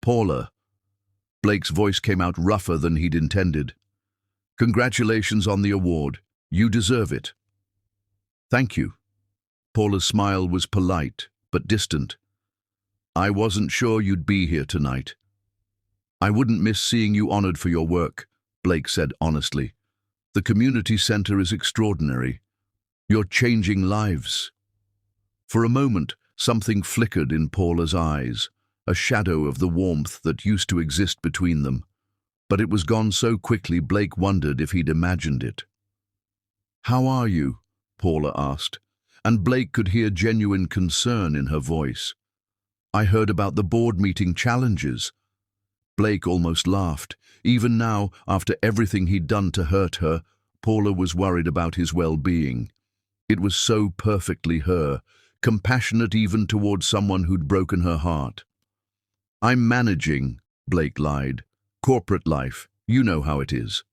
A: "Paula." Blake's voice came out rougher than he'd intended. "Congratulations on the award. You deserve it." "Thank you." Paula's smile was polite, but distant. "I wasn't sure you'd be here tonight." "I wouldn't miss seeing you honored for your work," Blake said honestly. "The community center is extraordinary. You're changing lives." For a moment, something flickered in Paula's eyes, a shadow of the warmth that used to exist between them. But it was gone so quickly Blake wondered if he'd imagined it. "How are you?" Paula asked, and Blake could hear genuine concern in her voice. "I heard about the board meeting challenges." Blake almost laughed. Even now, after everything he'd done to hurt her, Paula was worried about his well-being. It was so perfectly her, compassionate even towards someone who'd broken her heart. "I'm managing," Blake lied. "Corporate life, you know how it is."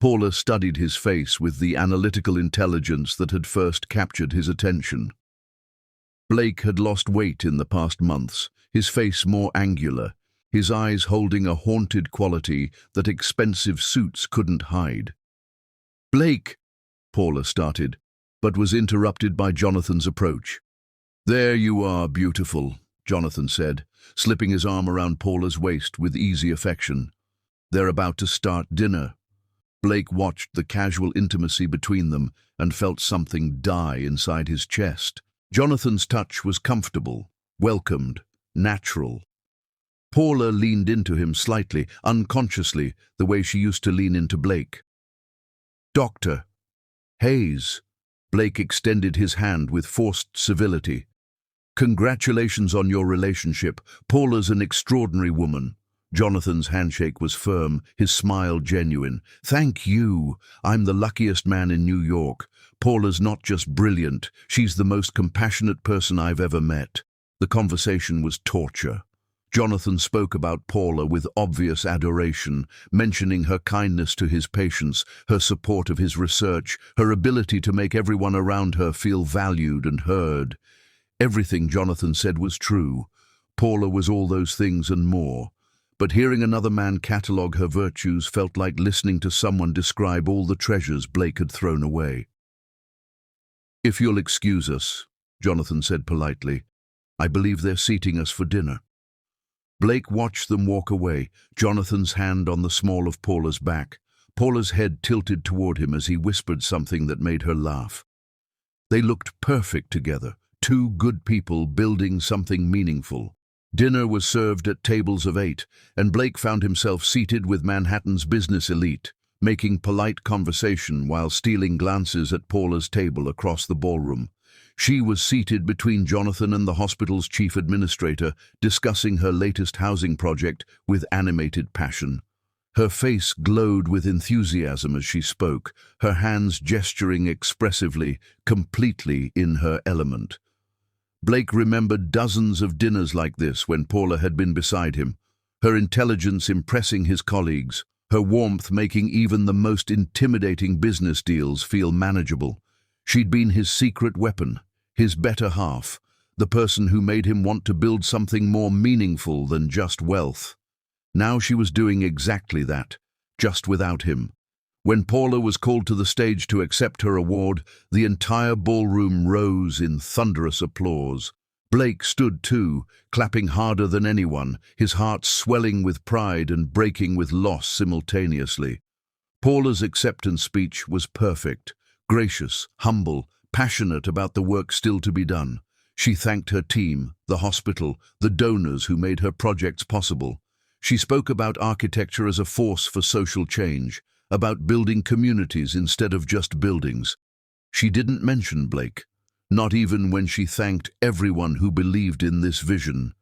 A: Paula studied his face with the analytical intelligence that had first captured his attention. Blake had lost weight in the past months, his face more angular, his eyes holding a haunted quality that expensive suits couldn't hide. "Blake," Paula started, but was interrupted by Jonathan's approach. "There you are, beautiful," Jonathan said, slipping his arm around Paula's waist with easy affection. "They're about to start dinner." Blake watched the casual intimacy between them and felt something die inside his chest. Jonathan's touch was comfortable, welcomed, natural. Paula leaned into him slightly, unconsciously, the way she used to lean into Blake. "Dr. Hayes." Blake extended his hand with forced civility. "Congratulations on your relationship. Paula's an extraordinary woman." Jonathan's handshake was firm, his smile genuine. "Thank you. I'm the luckiest man in New York. Paula's not just brilliant, she's the most compassionate person I've ever met." The conversation was torture. Jonathan spoke about Paula with obvious adoration, mentioning her kindness to his patients, her support of his research, her ability to make everyone around her feel valued and heard. Everything Jonathan said was true. Paula was all those things and more. But hearing another man catalogue her virtues felt like listening to someone describe all the treasures Blake had thrown away. "If you'll excuse us," Jonathan said politely, "I believe they're seating us for dinner." Blake watched them walk away, Jonathan's hand on the small of Paula's back. Paula's head tilted toward him as he whispered something that made her laugh. They looked perfect together, two good people building something meaningful. Dinner was served at tables of 8, and Blake found himself seated with Manhattan's business elite, making polite conversation while stealing glances at Paula's table across the ballroom. She was seated between Jonathan and the hospital's chief administrator, discussing her latest housing project with animated passion. Her face glowed with enthusiasm as she spoke, her hands gesturing expressively, completely in her element. Blake remembered dozens of dinners like this when Paula had been beside him, her intelligence impressing his colleagues, her warmth making even the most intimidating business deals feel manageable. She'd been his secret weapon, his better half, the person who made him want to build something more meaningful than just wealth. Now she was doing exactly that, just without him. When Paula was called to the stage to accept her award, the entire ballroom rose in thunderous applause. Blake stood too, clapping harder than anyone, his heart swelling with pride and breaking with loss simultaneously. Paula's acceptance speech was perfect, gracious, humble, passionate about the work still to be done. She thanked her team, the hospital, the donors who made her projects possible. She spoke about architecture as a force for social change, about building communities instead of just buildings. She didn't mention Blake, not even when she thanked everyone who believed in this vision.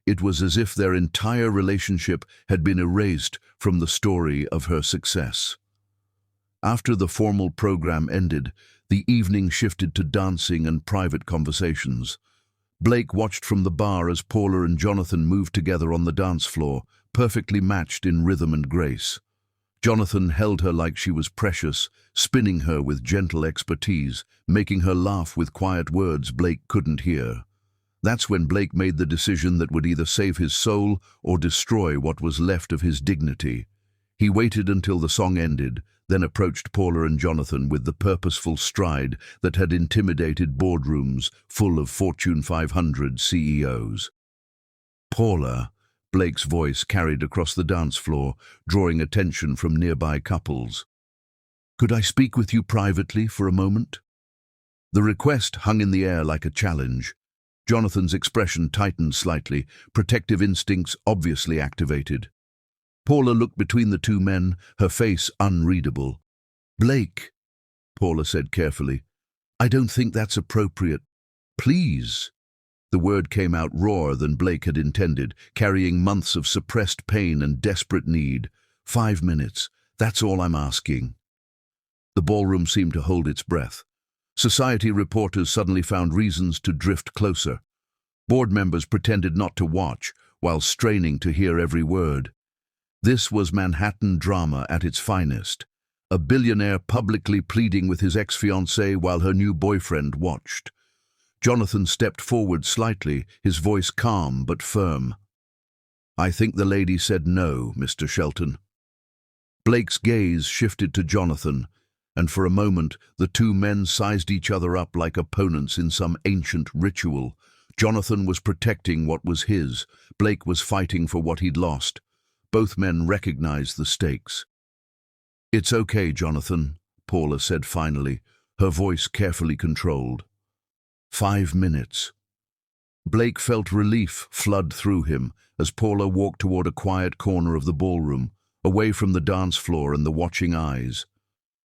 A: It was as if their entire relationship had been erased from the story of her success. After the formal program ended, The evening shifted to dancing and private conversations. Blake watched from the bar as Paula and Jonathan moved together on the dance floor, perfectly matched in rhythm and grace. Jonathan held her like she was precious, spinning her with gentle expertise, making her laugh with quiet words Blake couldn't hear. That's when Blake made the decision that would either save his soul or destroy what was left of his dignity. He waited until the song ended, then approached Paula and Jonathan with the purposeful stride that had intimidated boardrooms full of Fortune 500 CEOs. "Paula," Blake's voice carried across the dance floor, drawing attention from nearby couples. "Could I speak with you privately for a moment?" The request hung in the air like a challenge. Jonathan's expression tightened slightly, protective instincts obviously activated. Paula looked between the two men, her face unreadable. "Blake," Paula said carefully, "I don't think that's appropriate. Please." The word came out rawer than Blake had intended, carrying months of suppressed pain and desperate need. 5 minutes, that's all I'm asking." The ballroom seemed to hold its breath. Society reporters suddenly found reasons to drift closer. Board members pretended not to watch, while straining to hear every word. This was Manhattan drama at its finest. A billionaire publicly pleading with his ex-fiancée while her new boyfriend watched. Jonathan stepped forward slightly, his voice calm but firm. "I think the lady said no, Mr. Shelton." Blake's gaze shifted to Jonathan, and for a moment the two men sized each other up like opponents in some ancient ritual. Jonathan was protecting what was his. Blake was fighting for what he'd lost. Both men recognized the stakes. "It's okay, Jonathan," Paula said finally, her voice carefully controlled. 5 minutes. Blake felt relief flood through him as Paula walked toward a quiet corner of the ballroom, away from the dance floor and the watching eyes.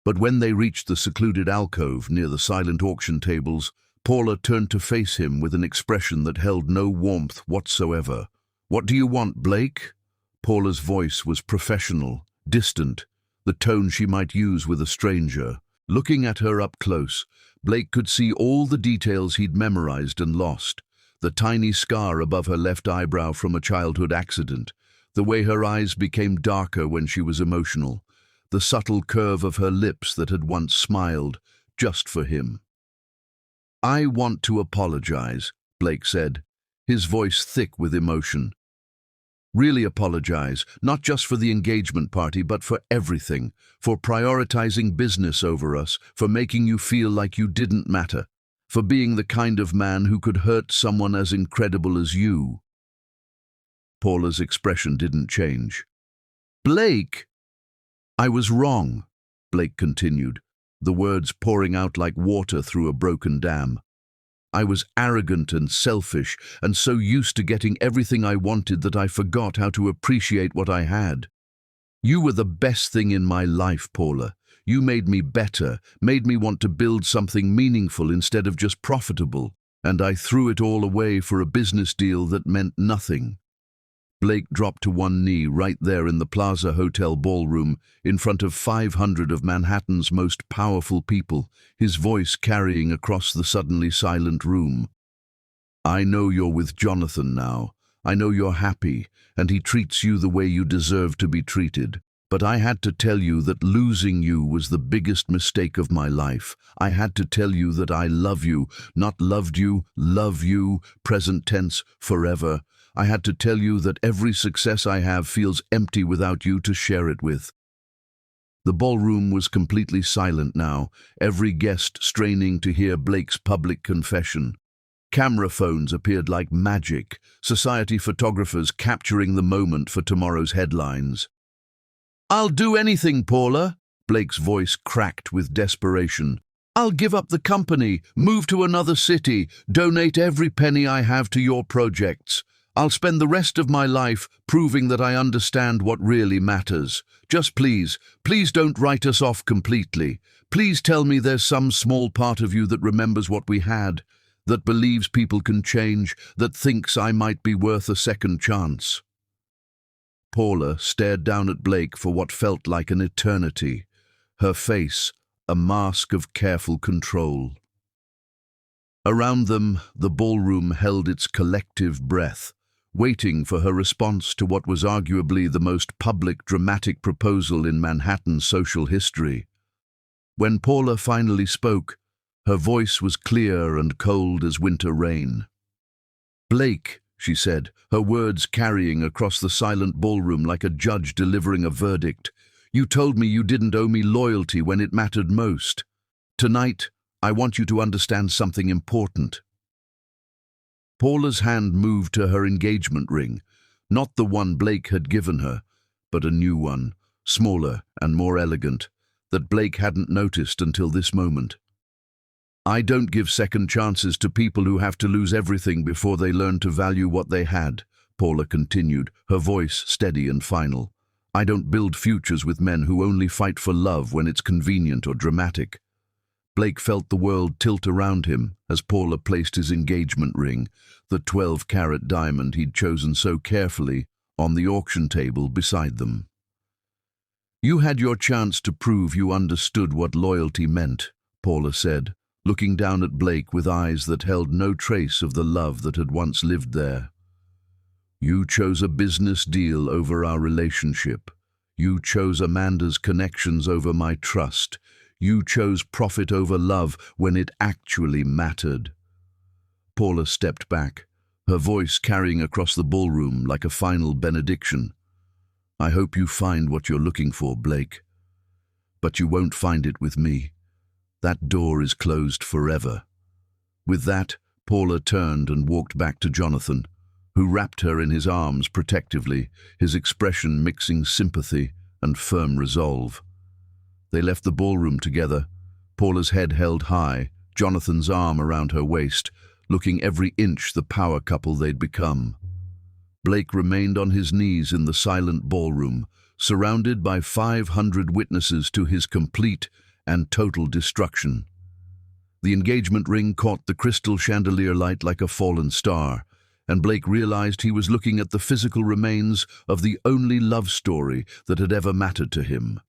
A: But when they reached the secluded alcove near the silent auction tables, Paula turned to face him with an expression that held no warmth whatsoever. "What do you want, Blake?" Paula's voice was professional, distant, the tone she might use with a stranger. Looking at her up close, Blake could see all the details he'd memorized and lost. The tiny scar above her left eyebrow from a childhood accident, the way her eyes became darker when she was emotional, the subtle curve of her lips that had once smiled, just for him. "I want to apologize," Blake said, his voice thick with emotion. "Really apologize, not just for the engagement party, but for everything, for prioritizing business over us, for making you feel like you didn't matter, for being the kind of man who could hurt someone as incredible as you." Paula's expression didn't change. "Blake!" "I was wrong," Blake continued, the words pouring out like water through a broken dam. "I was arrogant and selfish, and so used to getting everything I wanted that I forgot how to appreciate what I had. You were the best thing in my life, Paula. You made me better, made me want to build something meaningful instead of just profitable, and I threw it all away for a business deal that meant nothing." Blake dropped to one knee right there in the Plaza Hotel ballroom, in front of 500 of Manhattan's most powerful people, his voice carrying across the suddenly silent room. "I know you're with Jonathan now. I know you're happy, and he treats you the way you deserve to be treated. But I had to tell you that losing you was the biggest mistake of my life. I had to tell you that I love you, not loved you, love you, present tense, forever. I had to tell you that every success I have feels empty without you to share it with." The ballroom was completely silent now, every guest straining to hear Blake's public confession. Camera phones appeared like magic, society photographers capturing the moment for tomorrow's headlines. "I'll do anything, Paula," Blake's voice cracked with desperation. "I'll give up the company, move to another city, donate every penny I have to your projects. I'll spend the rest of my life proving that I understand what really matters. Just please, please don't write us off completely. Please tell me there's some small part of you that remembers what we had, that believes people can change, that thinks I might be worth a second chance." Paula stared down at Blake for what felt like an eternity, her face a mask of careful control. Around them, the ballroom held its collective breath, waiting for her response to what was arguably the most public, dramatic proposal in Manhattan's social history. When Paula finally spoke, her voice was clear and cold as winter rain. "Blake," she said, her words carrying across the silent ballroom like a judge delivering a verdict, "you told me you didn't owe me loyalty when it mattered most. Tonight, I want you to understand something important." Paula's hand moved to her engagement ring, not the one Blake had given her, but a new one, smaller and more elegant, that Blake hadn't noticed until this moment. "I don't give second chances to people who have to lose everything before they learn to value what they had," Paula continued, her voice steady and final. "I don't build futures with men who only fight for love when it's convenient or dramatic." Blake felt the world tilt around him as Paula placed his engagement ring, the 12-carat diamond he'd chosen so carefully, on the auction table beside them. "You had your chance to prove you understood what loyalty meant," Paula said, looking down at Blake with eyes that held no trace of the love that had once lived there. "You chose a business deal over our relationship. You chose Amanda's connections over my trust. You chose profit over love when it actually mattered." Paula stepped back, her voice carrying across the ballroom like a final benediction. "I hope you find what you're looking for, Blake. But you won't find it with me. That door is closed forever." With that, Paula turned and walked back to Jonathan, who wrapped her in his arms protectively, his expression mixing sympathy and firm resolve. They left the ballroom together, Paula's head held high, Jonathan's arm around her waist, looking every inch the power couple they'd become. Blake remained on his knees in the silent ballroom, surrounded by 500 witnesses to his complete and total destruction. The engagement ring caught the crystal chandelier light like a fallen star, and Blake realized he was looking at the physical remains of the only love story that had ever mattered to him.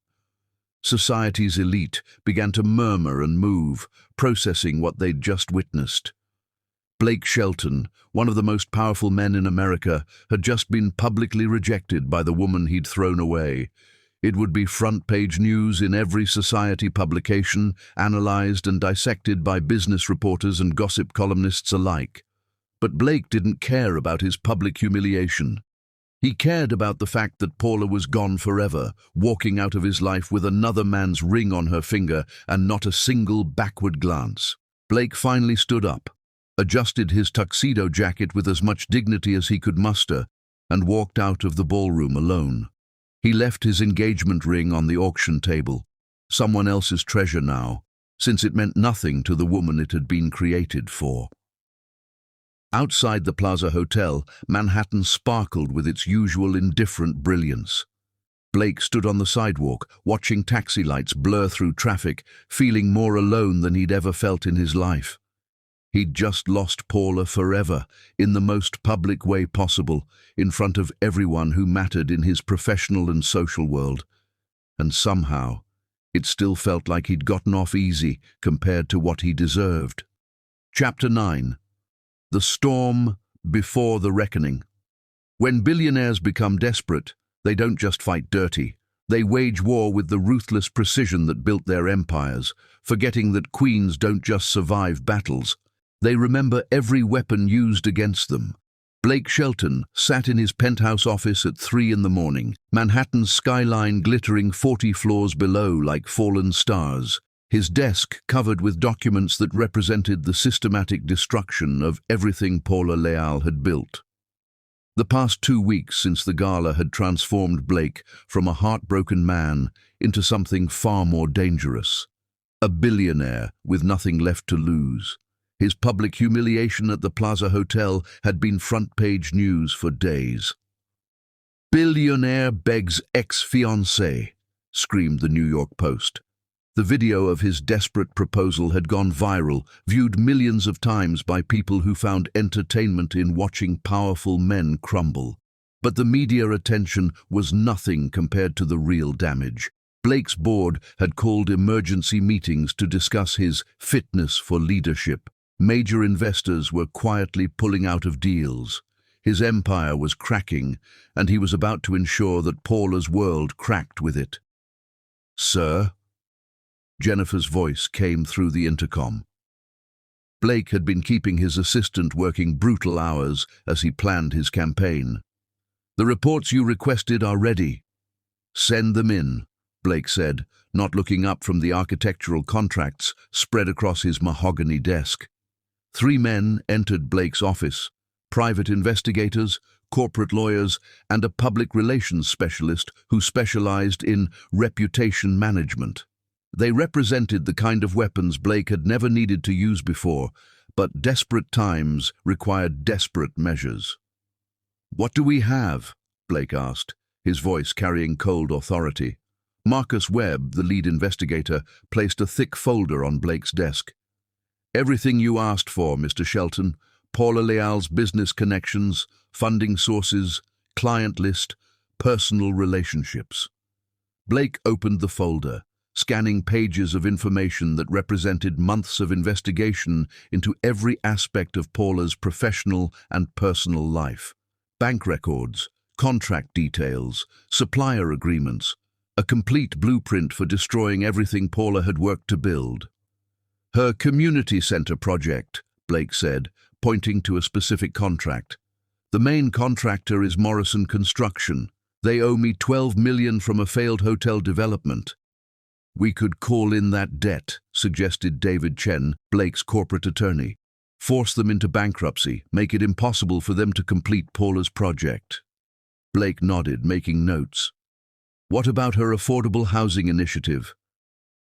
A: Society's elite began to murmur and move, processing what they'd just witnessed. Blake Shelton, one of the most powerful men in America, had just been publicly rejected by the woman he'd thrown away. It would be front-page news in every society publication, analyzed and dissected by business reporters and gossip columnists alike. But Blake didn't care about his public humiliation. He cared about the fact that Paula was gone forever, walking out of his life with another man's ring on her finger and not a single backward glance. Blake finally stood up, adjusted his tuxedo jacket with as much dignity as he could muster, and walked out of the ballroom alone. He left his engagement ring on the auction table, someone else's treasure now, since it meant nothing to the woman it had been created for. Outside the Plaza Hotel, Manhattan sparkled with its usual indifferent brilliance. Blake stood on the sidewalk, watching taxi lights blur through traffic, feeling more alone than he'd ever felt in his life. He'd just lost Paula forever, in the most public way possible, in front of everyone who mattered in his professional and social world. And somehow, it still felt like he'd gotten off easy compared to what he deserved. Chapter 9. The Storm Before the Reckoning. When billionaires become desperate, they don't just fight dirty. They wage war with the ruthless precision that built their empires, forgetting that queens don't just survive battles. They remember every weapon used against them. Blake Shelton sat in his penthouse office at 3 a.m, Manhattan's skyline glittering 40 floors below like fallen stars, his desk covered with documents that represented the systematic destruction of everything Paula Leal had built. The past 2 weeks since the gala had transformed Blake from a heartbroken man into something far more dangerous. A billionaire with nothing left to lose. His public humiliation at the Plaza Hotel had been front-page news for days. "Billionaire begs ex-fiancé," screamed the New York Post. The video of his desperate proposal had gone viral, viewed millions of times by people who found entertainment in watching powerful men crumble. But the media attention was nothing compared to the real damage. Blake's board had called emergency meetings to discuss his fitness for leadership. Major investors were quietly pulling out of deals. His empire was cracking, and he was about to ensure that Paula's world cracked with it. "Sir?" Jennifer's voice came through the intercom. Blake had been keeping his assistant working brutal hours as he planned his campaign. "The reports you requested are ready." "Send them in," Blake said, not looking up from the architectural contracts spread across his mahogany desk. 3 men entered Blake's office: private investigators, corporate lawyers, and a public relations specialist who specialized in reputation management. They represented the kind of weapons Blake had never needed to use before, but desperate times required desperate measures. "What do we have?" Blake asked, his voice carrying cold authority. Marcus Webb, the lead investigator, placed a thick folder on Blake's desk. "Everything you asked for, Mr. Shelton. Paula Leal's business connections, funding sources, client list, personal relationships." Blake opened the folder, scanning pages of information that represented months of investigation into every aspect of Paula's professional and personal life. Bank records, contract details, supplier agreements, a complete blueprint for destroying everything Paula had worked to build. "Her community center project," Blake said, pointing to a specific contract. "The main contractor is Morrison Construction. They owe me $12 million from a failed hotel development." "We could call in that debt," suggested David Chen, Blake's corporate attorney. "Force them into bankruptcy, make it impossible for them to complete Paula's project." Blake nodded, making notes. "What about her affordable housing initiative?"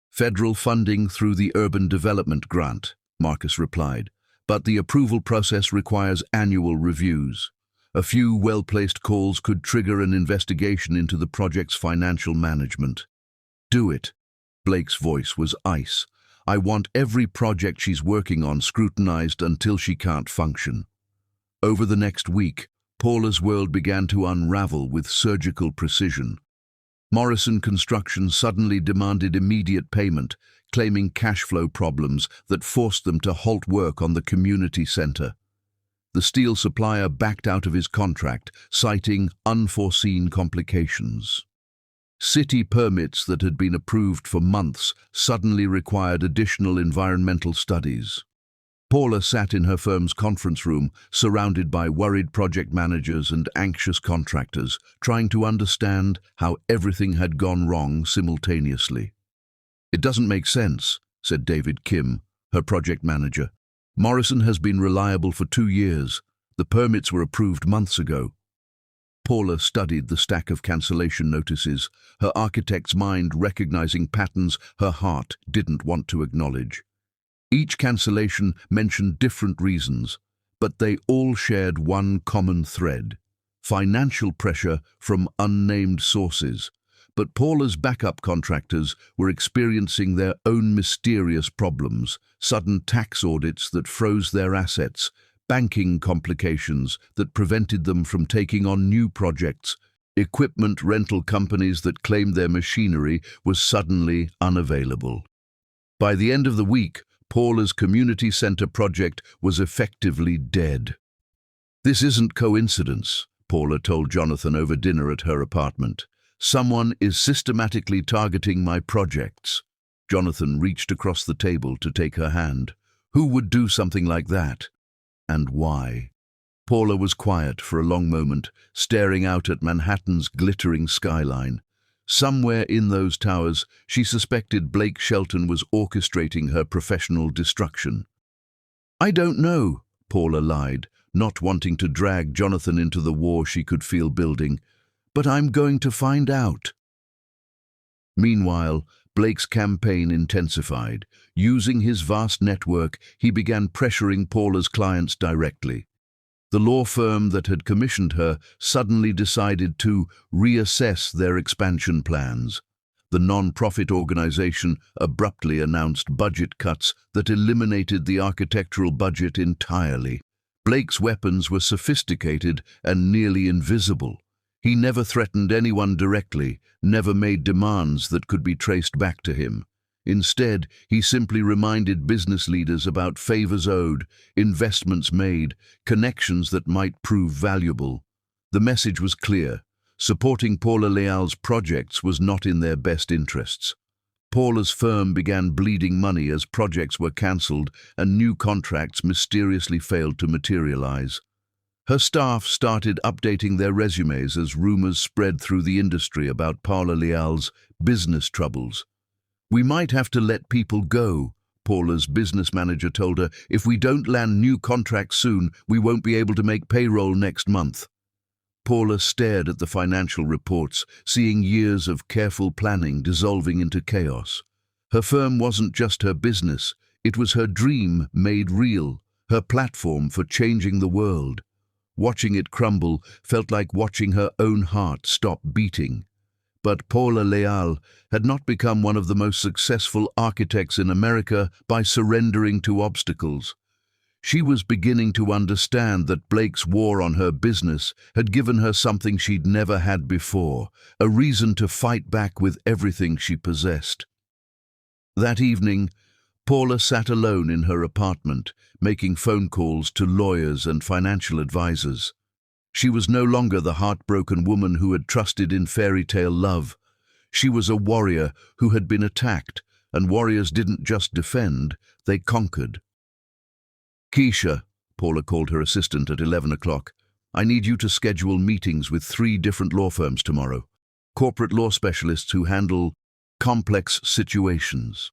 A: "Federal funding through the Urban Development Grant," Marcus replied, "but the approval process requires annual reviews. A few well-placed calls could trigger an investigation into the project's financial management." "Do it." Blake's voice was ice. "I want every project she's working on scrutinized until she can't function." Over the next week, Paula's world began to unravel with surgical precision. Morrison Construction suddenly demanded immediate payment, claiming cash flow problems that forced them to halt work on the community center. The steel supplier backed out of his contract, citing unforeseen complications. City permits that had been approved for months suddenly required additional environmental studies. Paula sat in her firm's conference room, surrounded by worried project managers and anxious contractors, trying to understand how everything had gone wrong simultaneously. "It doesn't make sense," said David Kim, her project manager. "Morrison has been reliable for 2 years. The permits were approved months ago." Paula studied the stack of cancellation notices, her architect's mind recognizing patterns her heart didn't want to acknowledge. Each cancellation mentioned different reasons, but they all shared one common thread: financial pressure from unnamed sources. But Paula's backup contractors were experiencing their own mysterious problems: sudden tax audits that froze their assets, banking complications that prevented them from taking on new projects, equipment rental companies that claimed their machinery was suddenly unavailable. By the end of the week, Paula's community center project was effectively dead. "This isn't coincidence," Paula told Jonathan over dinner at her apartment. "Someone is systematically targeting my projects." Jonathan reached across the table to take her hand. "Who would do something like that? And why?" Paula was quiet for a long moment, staring out at Manhattan's glittering skyline. Somewhere in those towers, she suspected Blake Shelton was orchestrating her professional destruction. "I don't know," Paula lied, not wanting to drag Jonathan into the war she could feel building. "But I'm going to find out." Meanwhile, Blake's campaign intensified. Using his vast network, he began pressuring Paula's clients directly. The law firm that had commissioned her suddenly decided to reassess their expansion plans. The non-profit organization abruptly announced budget cuts that eliminated the architectural budget entirely. Blake's weapons were sophisticated and nearly invisible. He never threatened anyone directly, never made demands that could be traced back to him. Instead, he simply reminded business leaders about favors owed, investments made, connections that might prove valuable. The message was clear. Supporting Paula Leal's projects was not in their best interests. Paula's firm began bleeding money as projects were cancelled and new contracts mysteriously failed to materialize. Her staff started updating their resumes as rumors spread through the industry about Paula Leal's business troubles. "We might have to let people go," Paula's business manager told her. "If we don't land new contracts soon, we won't be able to make payroll next month." Paula stared at the financial reports, seeing years of careful planning dissolving into chaos. Her firm wasn't just her business, it was her dream made real, her platform for changing the world. Watching it crumble felt like watching her own heart stop beating. But Paula Leal had not become one of the most successful architects in America by surrendering to obstacles. She was beginning to understand that Blake's war on her business had given her something she'd never had before, a reason to fight back with everything she possessed. That evening, Paula sat alone in her apartment, making phone calls to lawyers and financial advisors. She was no longer the heartbroken woman who had trusted in fairy tale love. She was a warrior who had been attacked, and warriors didn't just defend, they conquered. "Keisha," Paula called her assistant at 11 o'clock, "I need you to schedule meetings with 3 different law firms tomorrow. Corporate law specialists who handle complex situations."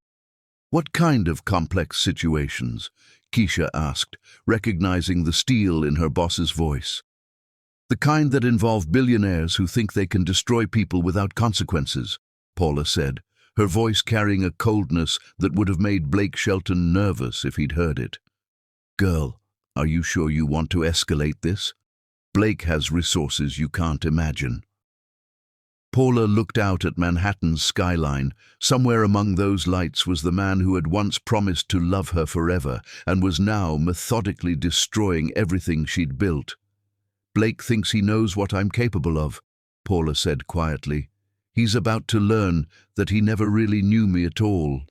A: "What kind of complex situations?" Keisha asked, recognizing the steel in her boss's voice. "The kind that involve billionaires who think they can destroy people without consequences," Paula said, her voice carrying a coldness that would have made Blake Shelton nervous if he'd heard it. "Girl, are you sure you want to escalate this? Blake has resources you can't imagine." Paula looked out at Manhattan's skyline. Somewhere among those lights was the man who had once promised to love her forever and was now methodically destroying everything she'd built. "Blake thinks he knows what I'm capable of," Paula said quietly. "He's about to learn that he never really knew me at all."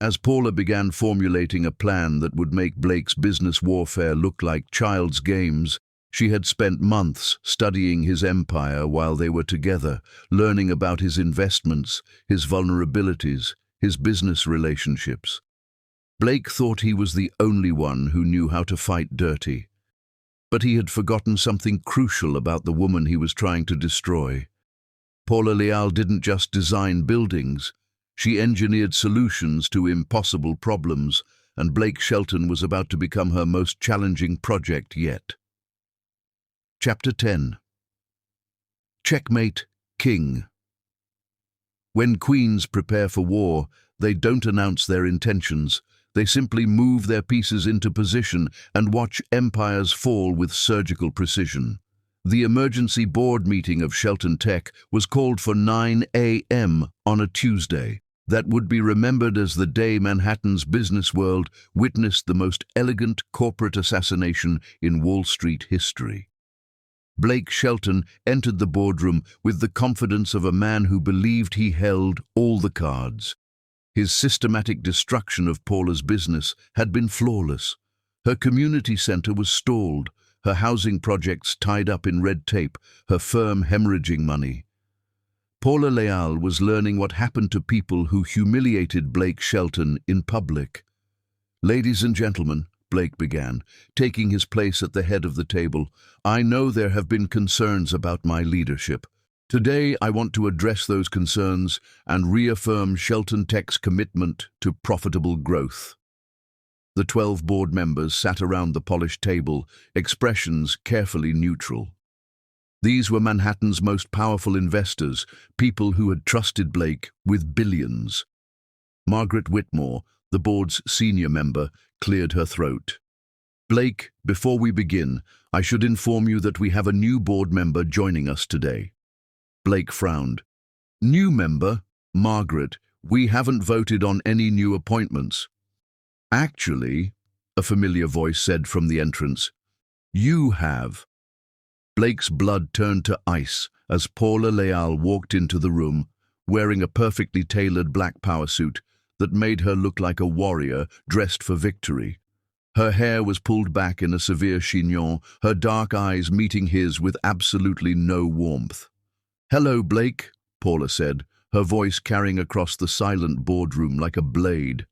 A: As Paula began formulating a plan that would make Blake's business warfare look like child's games, she had spent months studying his empire while they were together, learning about his investments, his vulnerabilities, his business relationships. Blake thought he was the only one who knew how to fight dirty. But he had forgotten something crucial about the woman he was trying to destroy. Paula Leal didn't just design buildings. She engineered solutions to impossible problems, and Blake Shelton was about to become her most challenging project yet. Chapter 10. Checkmate, King. When queens prepare for war, they don't announce their intentions. They simply move their pieces into position and watch empires fall with surgical precision. The emergency board meeting of Shelton Tech was called for 9 a.m. on a Tuesday. That would be remembered as the day Manhattan's business world witnessed the most elegant corporate assassination in Wall Street history. Blake Shelton entered the boardroom with the confidence of a man who believed he held all the cards. His systematic destruction of Paula's business had been flawless. Her community center was stalled, her housing projects tied up in red tape, her firm hemorrhaging money. Paula Leal was learning what happened to people who humiliated Blake Shelton in public. "Ladies and gentlemen," Blake began, taking his place at the head of the table, "I know there have been concerns about my leadership. Today I want to address those concerns and reaffirm Shelton Tech's commitment to profitable growth." The 12 board members sat around the polished table, expressions carefully neutral. These were Manhattan's most powerful investors, people who had trusted Blake with billions. Margaret Whitmore, the board's senior member, cleared her throat. "Blake, before we begin, I should inform you that we have a new board member joining us today." Blake frowned. "New member? Margaret, we haven't voted on any new appointments." "Actually," a familiar voice said from the entrance, "you have." Blake's blood turned to ice as Paula Leal walked into the room, wearing a perfectly tailored black power suit that made her look like a warrior dressed for victory. Her hair was pulled back in a severe chignon, her dark eyes meeting his with absolutely no warmth. "Hello, Blake," Paula said, her voice carrying across the silent boardroom like a blade.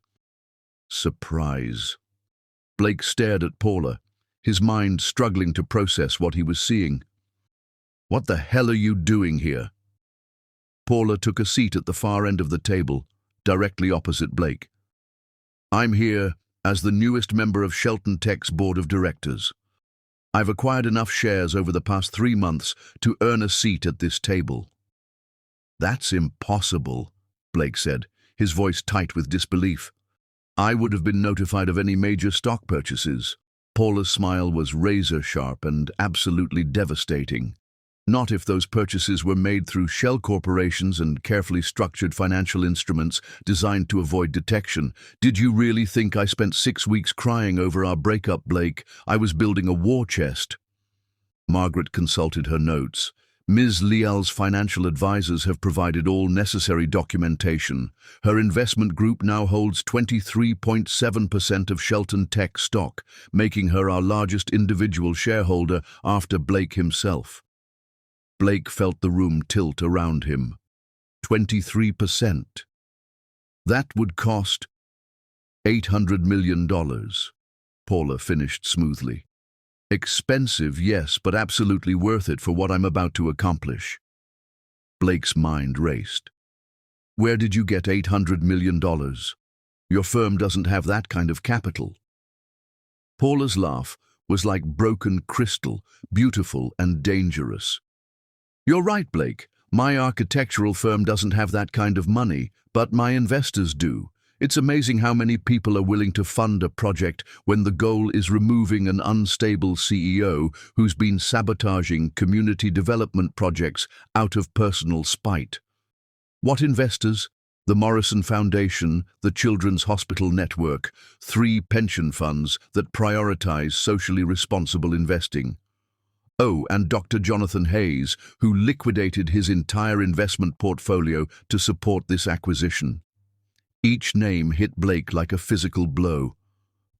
A: Surprise. Blake stared at Paula, his mind struggling to process what he was seeing. "What the hell are you doing here?" Paula took a seat at the far end of the table, directly opposite Blake. "I'm here as the newest member of Shelton Tech's board of directors. I've acquired enough shares over the past 3 months to earn a seat at this table." "That's impossible," Blake said, his voice tight with disbelief. "I would have been notified of any major stock purchases." Paula's smile was razor-sharp and absolutely devastating. "Not if those purchases were made through shell corporations and carefully structured financial instruments designed to avoid detection. Did you really think I spent 6 weeks crying over our breakup, Blake? I was building a war chest." Margaret consulted her notes. Ms. Leal's financial advisors have provided all necessary documentation. Her investment group now holds 23.7% of Shelton Tech stock, making her our largest individual shareholder after Blake himself. Blake felt the room tilt around him. 23%. That would cost $800 million. Paula finished smoothly. "Expensive, yes, but absolutely worth it for what I'm about to accomplish." Blake's mind raced. "Where did you get $800 million? Your firm doesn't have that kind of capital." Paula's laugh was like broken crystal, beautiful and dangerous. "You're right, Blake. My architectural firm doesn't have that kind of money, but my investors do. It's amazing how many people are willing to fund a project when the goal is removing an unstable CEO who's been sabotaging community development projects out of personal spite." "What investors?" "The Morrison Foundation, the Children's Hospital Network, 3 pension funds that prioritize socially responsible investing. Oh, and Dr. Jonathan Hayes, who liquidated his entire investment portfolio to support this acquisition." Each name hit Blake like a physical blow.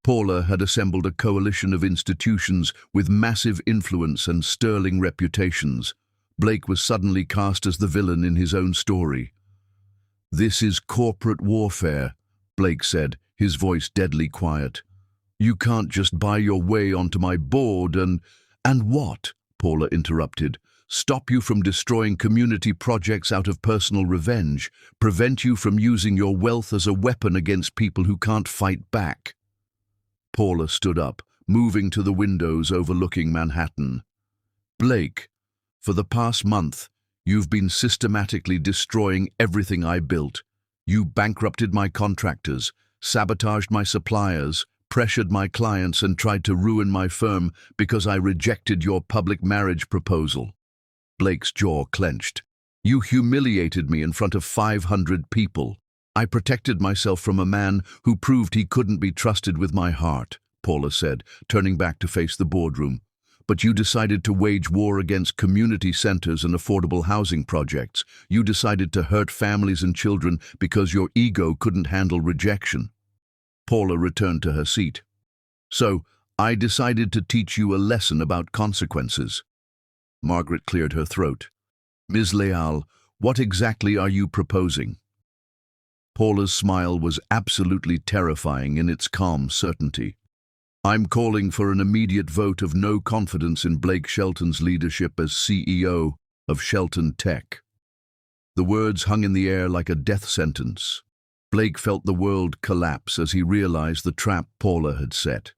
A: Paula had assembled a coalition of institutions with massive influence and sterling reputations. Blake was suddenly cast as the villain in his own story. "This is corporate warfare," Blake said, his voice deadly quiet. "You can't just buy your way onto my board and—" "And what?" Paula interrupted. "Stop you from destroying community projects out of personal revenge, prevent you from using your wealth as a weapon against people who can't fight back." Paula stood up, moving to the windows overlooking Manhattan. "Blake, for the past month, you've been systematically destroying everything I built. You bankrupted my contractors, sabotaged my suppliers, pressured my clients and tried to ruin my firm because I rejected your public marriage proposal." Blake's jaw clenched. "You humiliated me in front of 500 people. I protected myself from a man who proved he couldn't be trusted with my heart," Paula said, turning back to face the boardroom. "But you decided to wage war against community centers and affordable housing projects. You decided to hurt families and children because your ego couldn't handle rejection." Paula returned to her seat. "So, I decided to teach you a lesson about consequences." Margaret cleared her throat. "Ms. Leal, what exactly are you proposing?" Paula's smile was absolutely terrifying in its calm certainty. "I'm calling for an immediate vote of no confidence in Blake Shelton's leadership as CEO of Shelton Tech." The words hung in the air like a death sentence. Blake felt the world collapse as he realized the trap Paula had set.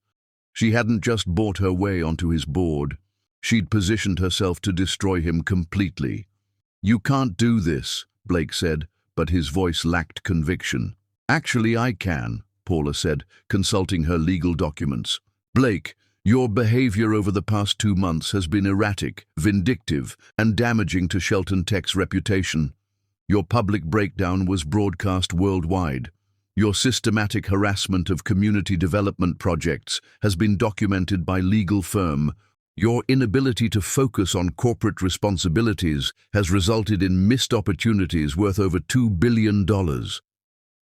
A: She hadn't just bought her way onto his board. She'd positioned herself to destroy him completely. "You can't do this," Blake said, but his voice lacked conviction. "Actually, I can," Paula said, consulting her legal documents. "Blake, your behavior over the past 2 months has been erratic, vindictive, and damaging to Shelton Tech's reputation. Your public breakdown was broadcast worldwide. Your systematic harassment of community development projects has been documented by legal firm Your inability to focus on corporate responsibilities has resulted in missed opportunities worth over $2 billion.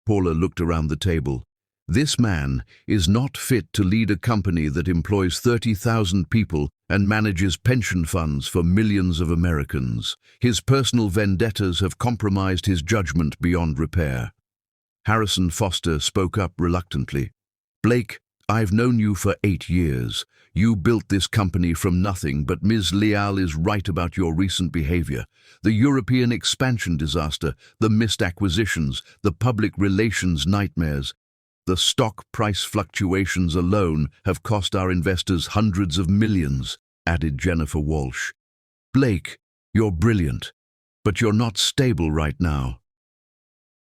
A: Paula looked around the table. This man is not fit to lead a company that employs 30,000 people and manages pension funds for millions of Americans. His personal vendettas have compromised his judgment beyond repair. Harrison Foster spoke up reluctantly. Blake, I've known you for 8 years. You built this company from nothing, but Ms. Leal is right about your recent behavior. The European expansion disaster, the missed acquisitions, the public relations nightmares. The stock price fluctuations alone have cost our investors hundreds of millions, added Jennifer Walsh. Blake, you're brilliant, but you're not stable right now.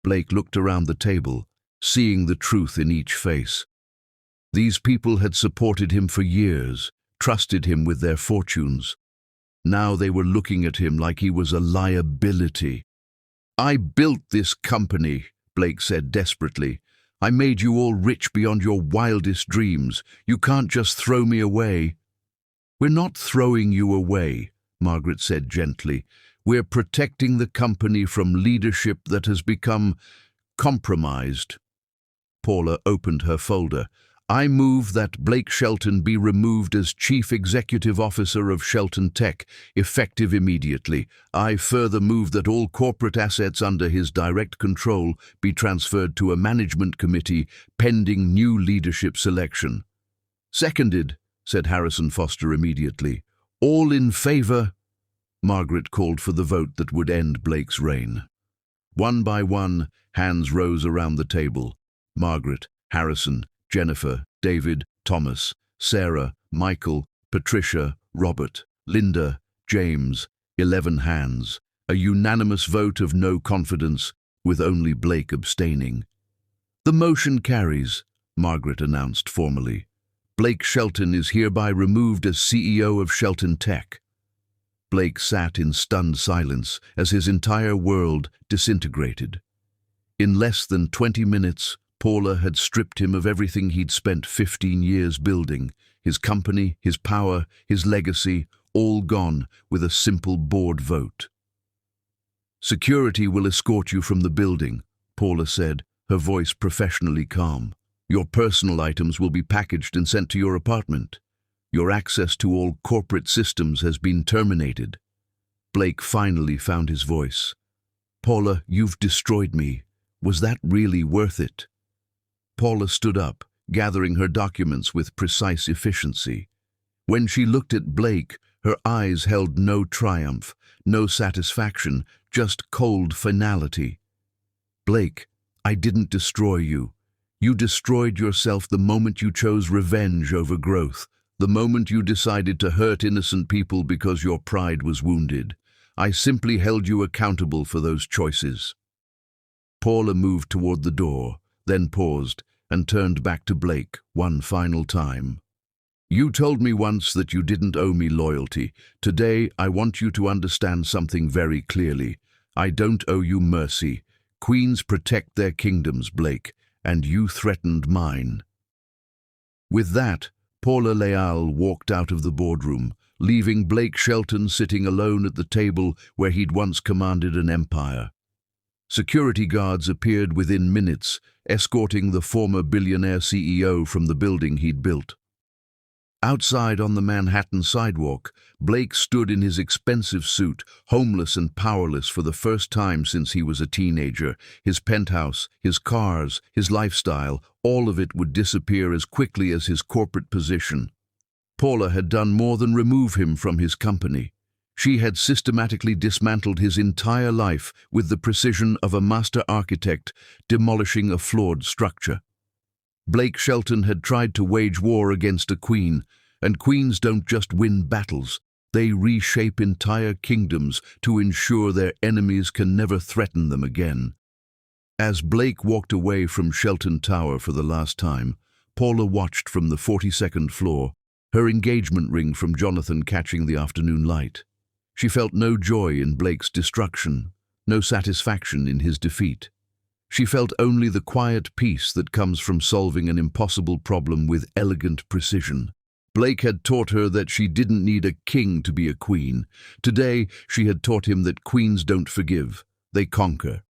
A: Blake looked around the table, seeing the truth in each face. These people had supported him for years, trusted him with their fortunes. Now they were looking at him like he was a liability. I built this company, Blake said desperately. I made you all rich beyond your wildest dreams. You can't just throw me away. We're not throwing you away, Margaret said gently. We're protecting the company from leadership that has become compromised. Paula opened her folder. I move that Blake Shelton be removed as Chief Executive Officer of Shelton Tech, effective immediately. I further move that all corporate assets under his direct control be transferred to a management committee pending new leadership selection. Seconded, said Harrison Foster immediately. All in favor? Margaret called for the vote that would end Blake's reign. One by one, hands rose around the table. Margaret, Harrison, Jennifer, David, Thomas, Sarah, Michael, Patricia, Robert, Linda, James, 11 hands. A unanimous vote of no confidence, with only Blake abstaining. The motion carries, Margaret announced formally. Blake Shelton is hereby removed as CEO of Shelton Tech. Blake sat in stunned silence as his entire world disintegrated. In less than 20 minutes, Paula had stripped him of everything he'd spent 15 years building. His company, his power, his legacy, all gone with a simple board vote. Security will escort you from the building, Paula said, her voice professionally calm. Your personal items will be packaged and sent to your apartment. Your access to all corporate systems has been terminated. Blake finally found his voice. Paula, you've destroyed me. Was that really worth it? Paula stood up, gathering her documents with precise efficiency. When she looked at Blake, her eyes held no triumph, no satisfaction, just cold finality. Blake, I didn't destroy you. You destroyed yourself the moment you chose revenge over growth, the moment you decided to hurt innocent people because your pride was wounded. I simply held you accountable for those choices. Paula moved toward the door, then paused, and turned back to Blake one final time. You told me once that you didn't owe me loyalty. Today, I want you to understand something very clearly. I don't owe you mercy. Queens protect their kingdoms, Blake, and you threatened mine. With that, Paula Leal walked out of the boardroom, leaving Blake Shelton sitting alone at the table where he'd once commanded an empire. Security guards appeared within minutes, escorting the former billionaire CEO from the building he'd built. Outside on the Manhattan sidewalk, Blake stood in his expensive suit, homeless and powerless for the first time since he was a teenager. His penthouse, his cars, his lifestyle, all of it would disappear as quickly as his corporate position. Paula had done more than remove him from his company. She had systematically dismantled his entire life with the precision of a master architect demolishing a flawed structure. Blake Shelton had tried to wage war against a queen, and queens don't just win battles, they reshape entire kingdoms to ensure their enemies can never threaten them again. As Blake walked away from Shelton Tower for the last time, Paula watched from the 42nd floor, her engagement ring from Jonathan catching the afternoon light. She felt no joy in Blake's destruction, no satisfaction in his defeat. She felt only the quiet peace that comes from solving an impossible problem with elegant precision. Blake had taught her that she didn't need a king to be a queen. Today, she had taught him that queens don't forgive, they conquer.